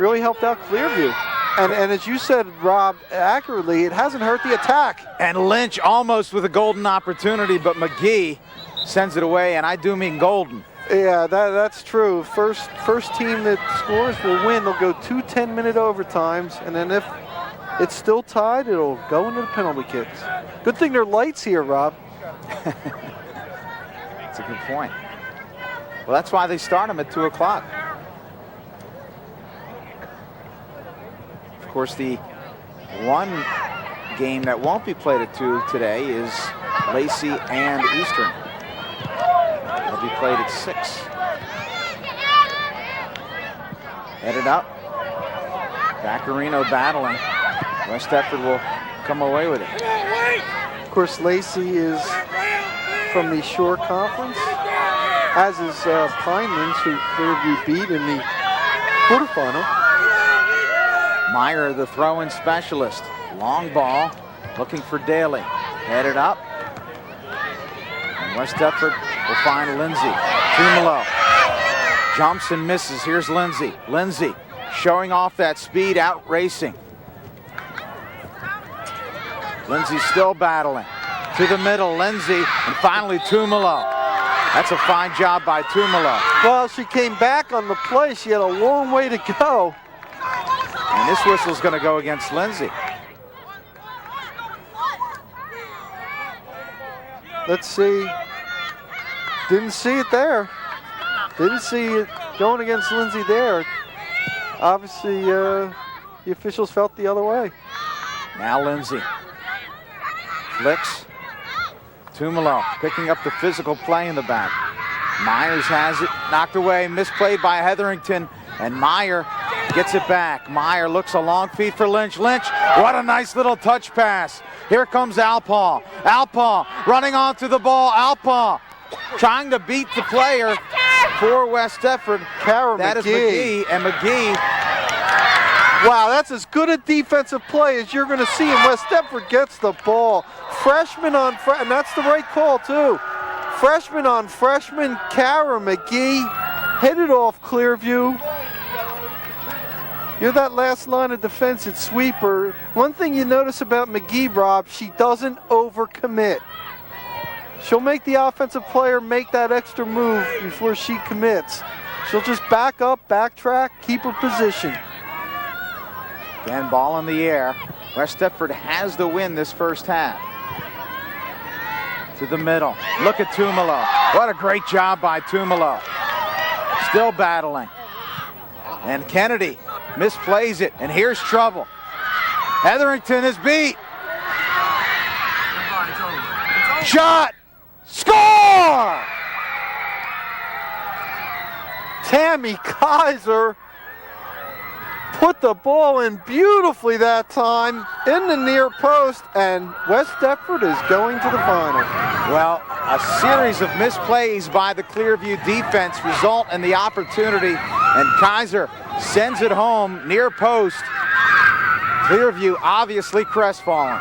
really helped out Clearview. And as you said, Rob, accurately, it hasn't hurt the attack. And Lynch almost with a golden opportunity, but McGee sends it away, and I do mean golden. Yeah, that's true. First team that scores will win. They'll go 2 10-minute overtimes, and then if it's still tied, it'll go into the penalty kicks. Good thing there are lights here, Rob. That's a good point. Well, that's why they start them at 2 o'clock. Of course, the one game that won't be played at 2 today is Lacey and Eastern. It'll be played at 6. Headed up. Vaccarino battling. West Deptford will come away with it. Of course, Lacey is from the Shore Conference, as is Pinelands, who Clearview beat in the quarterfinal. Meyer, the throw-in specialist. Long ball, looking for Daly. Headed up. And West Deptford will find Lindsay. Tumalo jumps and misses. Here's Lindsay. Lindsay showing off that speed, out racing. Lindsay still battling. To the middle, Lindsay, and finally Tumalo. That's a fine job by Tumalo. Well, she came back on the play. She had a long way to go. And this whistle's going to go against Lindsay. Let's see. Didn't see it there. Didn't see it going against Lindsay there. Obviously, the officials felt the other way. Now Lindsay. Flicks. Tumalo picking up the physical play in the back. Myers has it knocked away, misplayed by Hetherington, and Meyer Gets it back. Meyer looks a long feed for Lynch. Lynch, what a nice little touch pass. Here comes Alpaw. Alpaw running onto the ball. Alpaw trying to beat the player for West Deptford. That is McGee. And McGee. Wow, that's as good a defensive play as you're going to see, and West Deptford gets the ball. Freshman on freshman, and that's the right call too. Freshman on freshman, Kara McGee hit it off Clearview. You're that last line of defense at sweeper. One thing you notice about McGee, Rob, she doesn't overcommit. She'll make the offensive player make that extra move before she commits. She'll just back up, backtrack, keep her position. Again, ball in the air. West Deptford has the win this first half. To the middle. Look at Tumalo. What a great job by Tumalo. Still battling. And Kennedy misplays it, and here's trouble. Hetherington is beat. Shot! Score! Tammy Kaiser put the ball in beautifully that time in the near post, and West Deptford is going to the final. Well, a series of misplays by the Clearview defense result in the opportunity, and Kaiser sends it home near post. Clearview obviously crestfallen.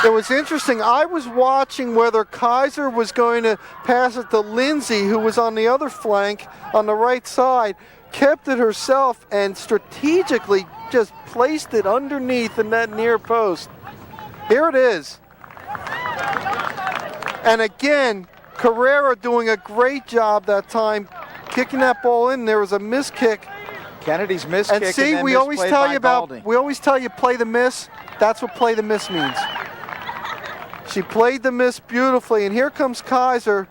It was interesting. I was watching whether Kaiser was going to pass it to Lindsay, who was on the other flank on the right side, kept it herself and strategically just placed it underneath in that near post. Here it is. And again, Carrera doing a great job that time, kicking that ball in. There was a miss kick. Kennedy's miss kick. And see, and we always tell you Baldy. we always tell you play the miss. That's what play the miss means. She played the miss beautifully, and here comes Kaiser.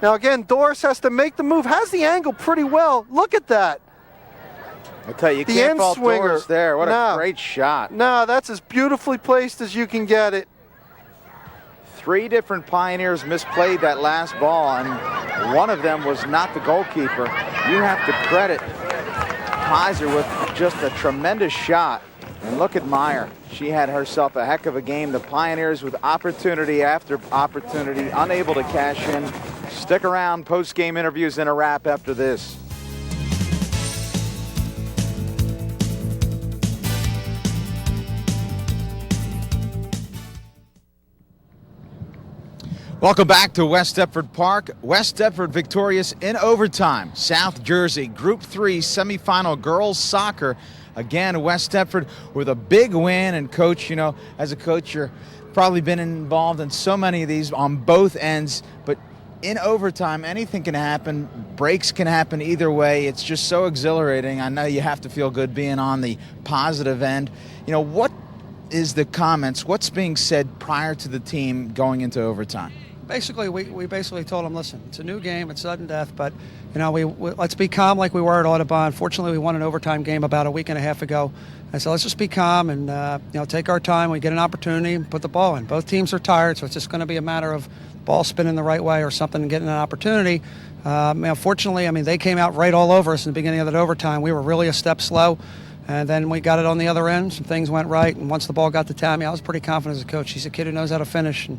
Now again, Doris has to make the move. Has the angle pretty well. Look at that. I tell you, you The can't end fault swinger. Doris there. What No. a great shot. No, that's as beautifully placed as you can get it. 3 different Pioneers misplayed that last ball, and one of them was not the goalkeeper. You have to credit Kaiser with just a tremendous shot. And look at Meyer. She had herself a heck of a game. The Pioneers with opportunity after opportunity, unable to cash in. Stick around. Post-game interviews and a wrap after this. Welcome back to West Deptford Park. West Deptford victorious in overtime. South Jersey Group 3 semifinal girls soccer. Again, West Deptford with a big win. And coach, you know, as a coach, you're probably been involved in so many of these on both ends. But in overtime, anything can happen. Breaks can happen either way. It's just so exhilarating. I know you have to feel good being on the positive end. You know, what is the comments? What's being said prior to the team going into overtime? Basically, we basically told them, listen, it's a new game, it's sudden death, but you know, we let's be calm like we were at Audubon. Fortunately, we won an overtime game about a week and a half ago, and so let's just be calm and you know, take our time. We get an opportunity and put the ball in. Both teams are tired, so it's just going to be a matter of ball spinning the right way or something and getting an opportunity. Fortunately, I mean, they came out right all over us in the beginning of that overtime. We were really a step slow. And then we got it on the other end. Some things went right. And once the ball got to Tammy, I was pretty confident as a coach. She's a kid who knows how to finish, and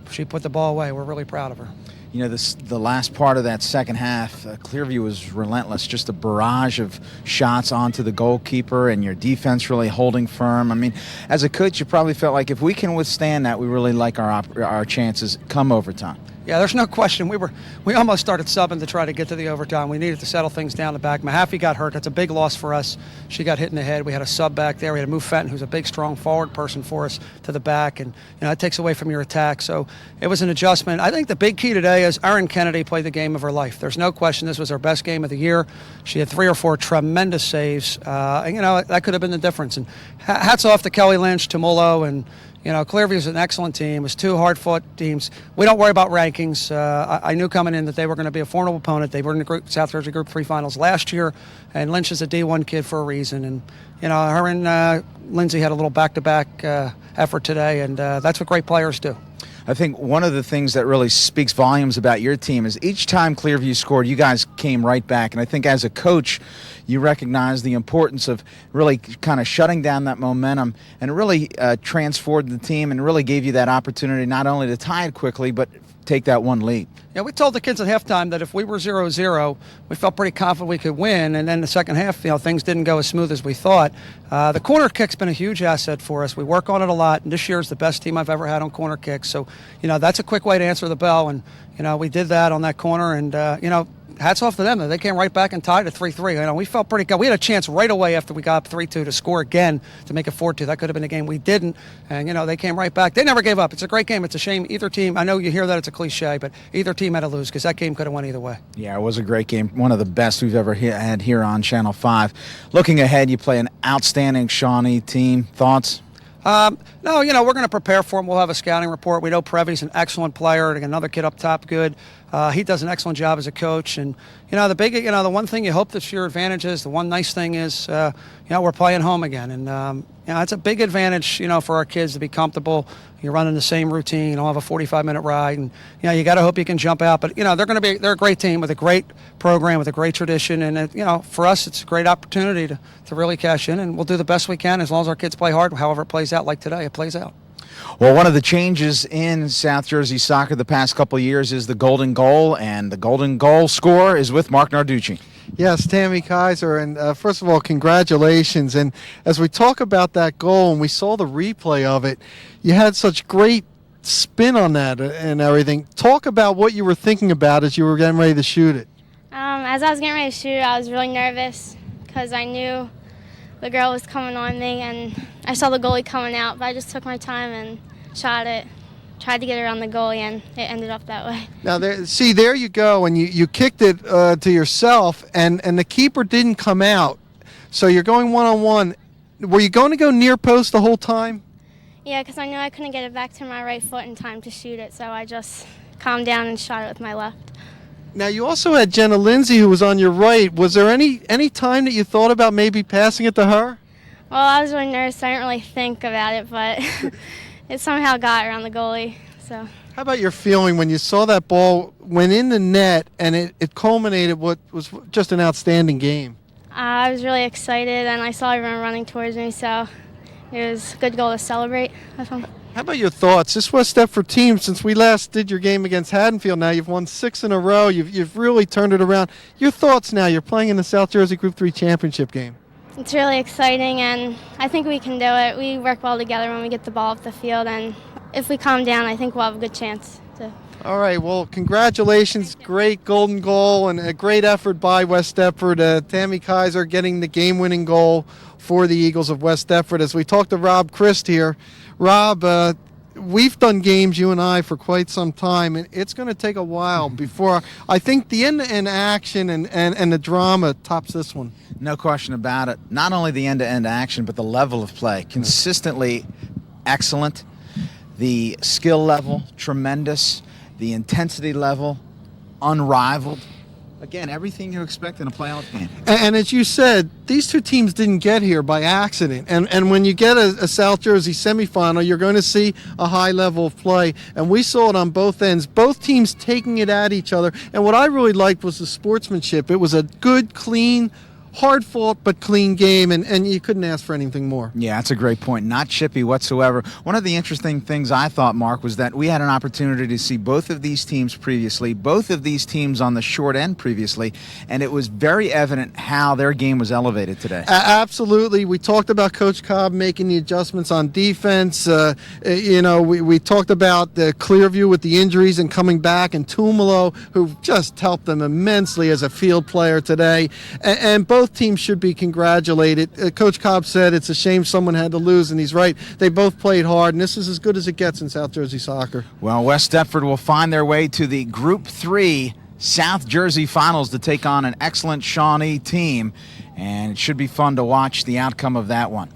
she put the ball away. We're really proud of her. You know, the last part of that second half, Clearview was relentless. Just a barrage of shots onto the goalkeeper, and your defense really holding firm. I mean, as a coach, you probably felt like if we can withstand that, we really like our chances come overtime. Yeah, there's no question. We almost started subbing to try to get to the overtime. We needed to settle things down the back. Mahaffey got hurt. That's a big loss for us. She got hit in the head. We had a sub back there. We had to move Fenton, who's a big, strong forward person for us, to the back, and you know, it takes away from your attack. So it was an adjustment. I think the big key today is Erin Kennedy played the game of her life. There's no question this was her best game of the year. She had 3 or 4 tremendous saves, and you know, that could have been the difference. And hats off to Kelly Lynch, Tumolo, and you know, Clearview is an excellent team. It's 2 hard-fought teams. We don't worry about rankings. I knew coming in that they were going to be a formidable opponent. They were in the South Jersey Group 3 finals last year, and Lynch is a D1 kid for a reason. And you know, her and Lindsay had a little back-to-back effort today, and that's what great players do. I think one of the things that really speaks volumes about your team is each time Clearview scored, you guys came right back. And I think as a coach, you recognize the importance of really kind of shutting down that momentum and really transformed the team and really gave you that opportunity not only to tie it quickly, but take that one lead. Yeah, we told the kids at halftime that if we were 0-0, we felt pretty confident we could win. And then the second half, things didn't go as smooth as we thought. The corner kick's been a huge asset for us. We work on it a lot, and this year's the best team I've ever had on corner kicks. So, that's a quick way to answer the bell. And, we did that on that corner. And, hats off to them. They came right back and tied at 3-3. We felt pretty good. We had a chance right away after we got up 3-2 to score again to make it 4-2. That could have been a game. We didn't. And, they came right back. They never gave up. It's a great game. It's a shame either team, I know you hear that it's a cliche, but either team had to lose because that game could have went either way. Yeah, it was a great game. One of the best we've ever had here on Channel 5. Looking ahead, you play an outstanding Shawnee team. Thoughts? No, we're going to prepare for him. We'll have a scouting report. We know Prevy's an excellent player. Another kid up top, good. He does an excellent job as a coach. And, the one thing you hope that's your advantage is, the one nice thing is, we're playing home again. And, it's a big advantage, for our kids to be comfortable. You're running the same routine. You don't have a 45-minute ride. And, you got to hope you can jump out. But, they're a great team with a great program, with a great tradition. And, for us, it's a great opportunity to really cash in. And we'll do the best we can as long as our kids play hard. However it plays out, like today, it plays out. Well, one of the changes in South Jersey soccer the past couple of years is the golden goal, and the golden goal scorer is with Marc Narducci. Yes, Tammy Kaiser, and first of all, congratulations. And as we talk about that goal, and we saw the replay of it, you had such great spin on that and everything. Talk about what you were thinking about as you were getting ready to shoot it. As I was getting ready to shoot, I was really nervous because I knew the girl was coming on me, and I saw the goalie coming out, but I just took my time and shot it. Tried to get around the goalie, and it ended up that way. Now, there you go, and you kicked it to yourself, and the keeper didn't come out. So you're going one-on-one. Were you going to go near post the whole time? Yeah, because I knew I couldn't get it back to my right foot in time to shoot it, so I just calmed down and shot it with my left. Now, you also had Jenna Lindsay, who was on your right. Was there any time that you thought about maybe passing it to her? Well, I was really nervous. I didn't really think about it, but it somehow got around the goalie. So. How about your feeling when you saw that ball went in the net and it culminated what was just an outstanding game? I was really excited, and I saw everyone running towards me, so it was a good goal to celebrate with them. How about your thoughts? This West Deptford team, since we last did your game against Haddonfield, now you've won 6 in a row. You've really turned it around. Your thoughts now? You're playing in the South Jersey Group 3 championship game. It's really exciting, and I think we can do it. We work well together when we get the ball off the field, and if we calm down, I think we'll have a good chance to. All right, well, congratulations. Great golden goal and a great effort by West Deptford. Tammy Kaiser getting the game-winning goal for the Eagles of West Deptford. As we talk to Rob Christ here, Rob, we've done games, you and I, for quite some time, and it's going to take a while before I think the end-to-end action and the drama tops this one. No question about it. Not only the end-to-end action, but the level of play. Consistently excellent. The skill level, tremendous. The intensity level, unrivaled. Again, everything you expect in a playoff game. And as you said, these two teams didn't get here by accident. And when you get a South Jersey semifinal, you're going to see a high level of play. And we saw it on both ends, both teams taking it at each other. And what I really liked was the sportsmanship. It was a good, clean, hard-fought but clean game, and you couldn't ask for anything more. Yeah, that's a great point. Not chippy whatsoever. One of the interesting things I thought, Mark, was that we had an opportunity to see both of these teams previously, both of these teams on the short end previously, and it was very evident how their game was elevated today. Absolutely. We talked about Coach Cobb making the adjustments on defense. We talked about the Clearview with the injuries and coming back, and Tumalo, who just helped them immensely as a field player today. And both teams should be congratulated. Coach Cobb said it's a shame someone had to lose, and he's right. They both played hard, and this is as good as it gets in South Jersey soccer. Well, West Deptford will find their way to the Group 3 South Jersey Finals to take on an excellent Shawnee team, and it should be fun to watch the outcome of that one.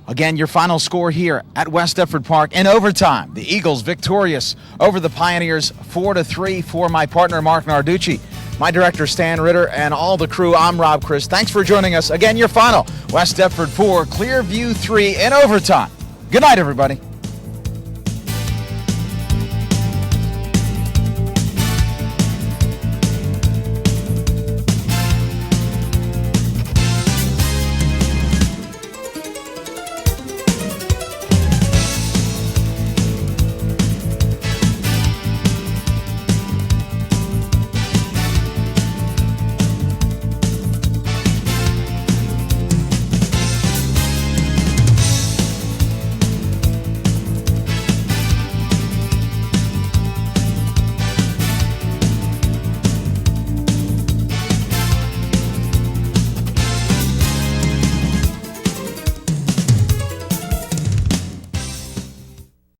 Again, your final score here at West Deptford Park in overtime. The Eagles victorious over the Pioneers 4-3 for my partner, Marc Narducci. My director, Stan Ritter, and all the crew, I'm Rob Christ. Thanks for joining us. Again, your final, West Deptford 4, Clearview 3 in overtime. Good night, everybody.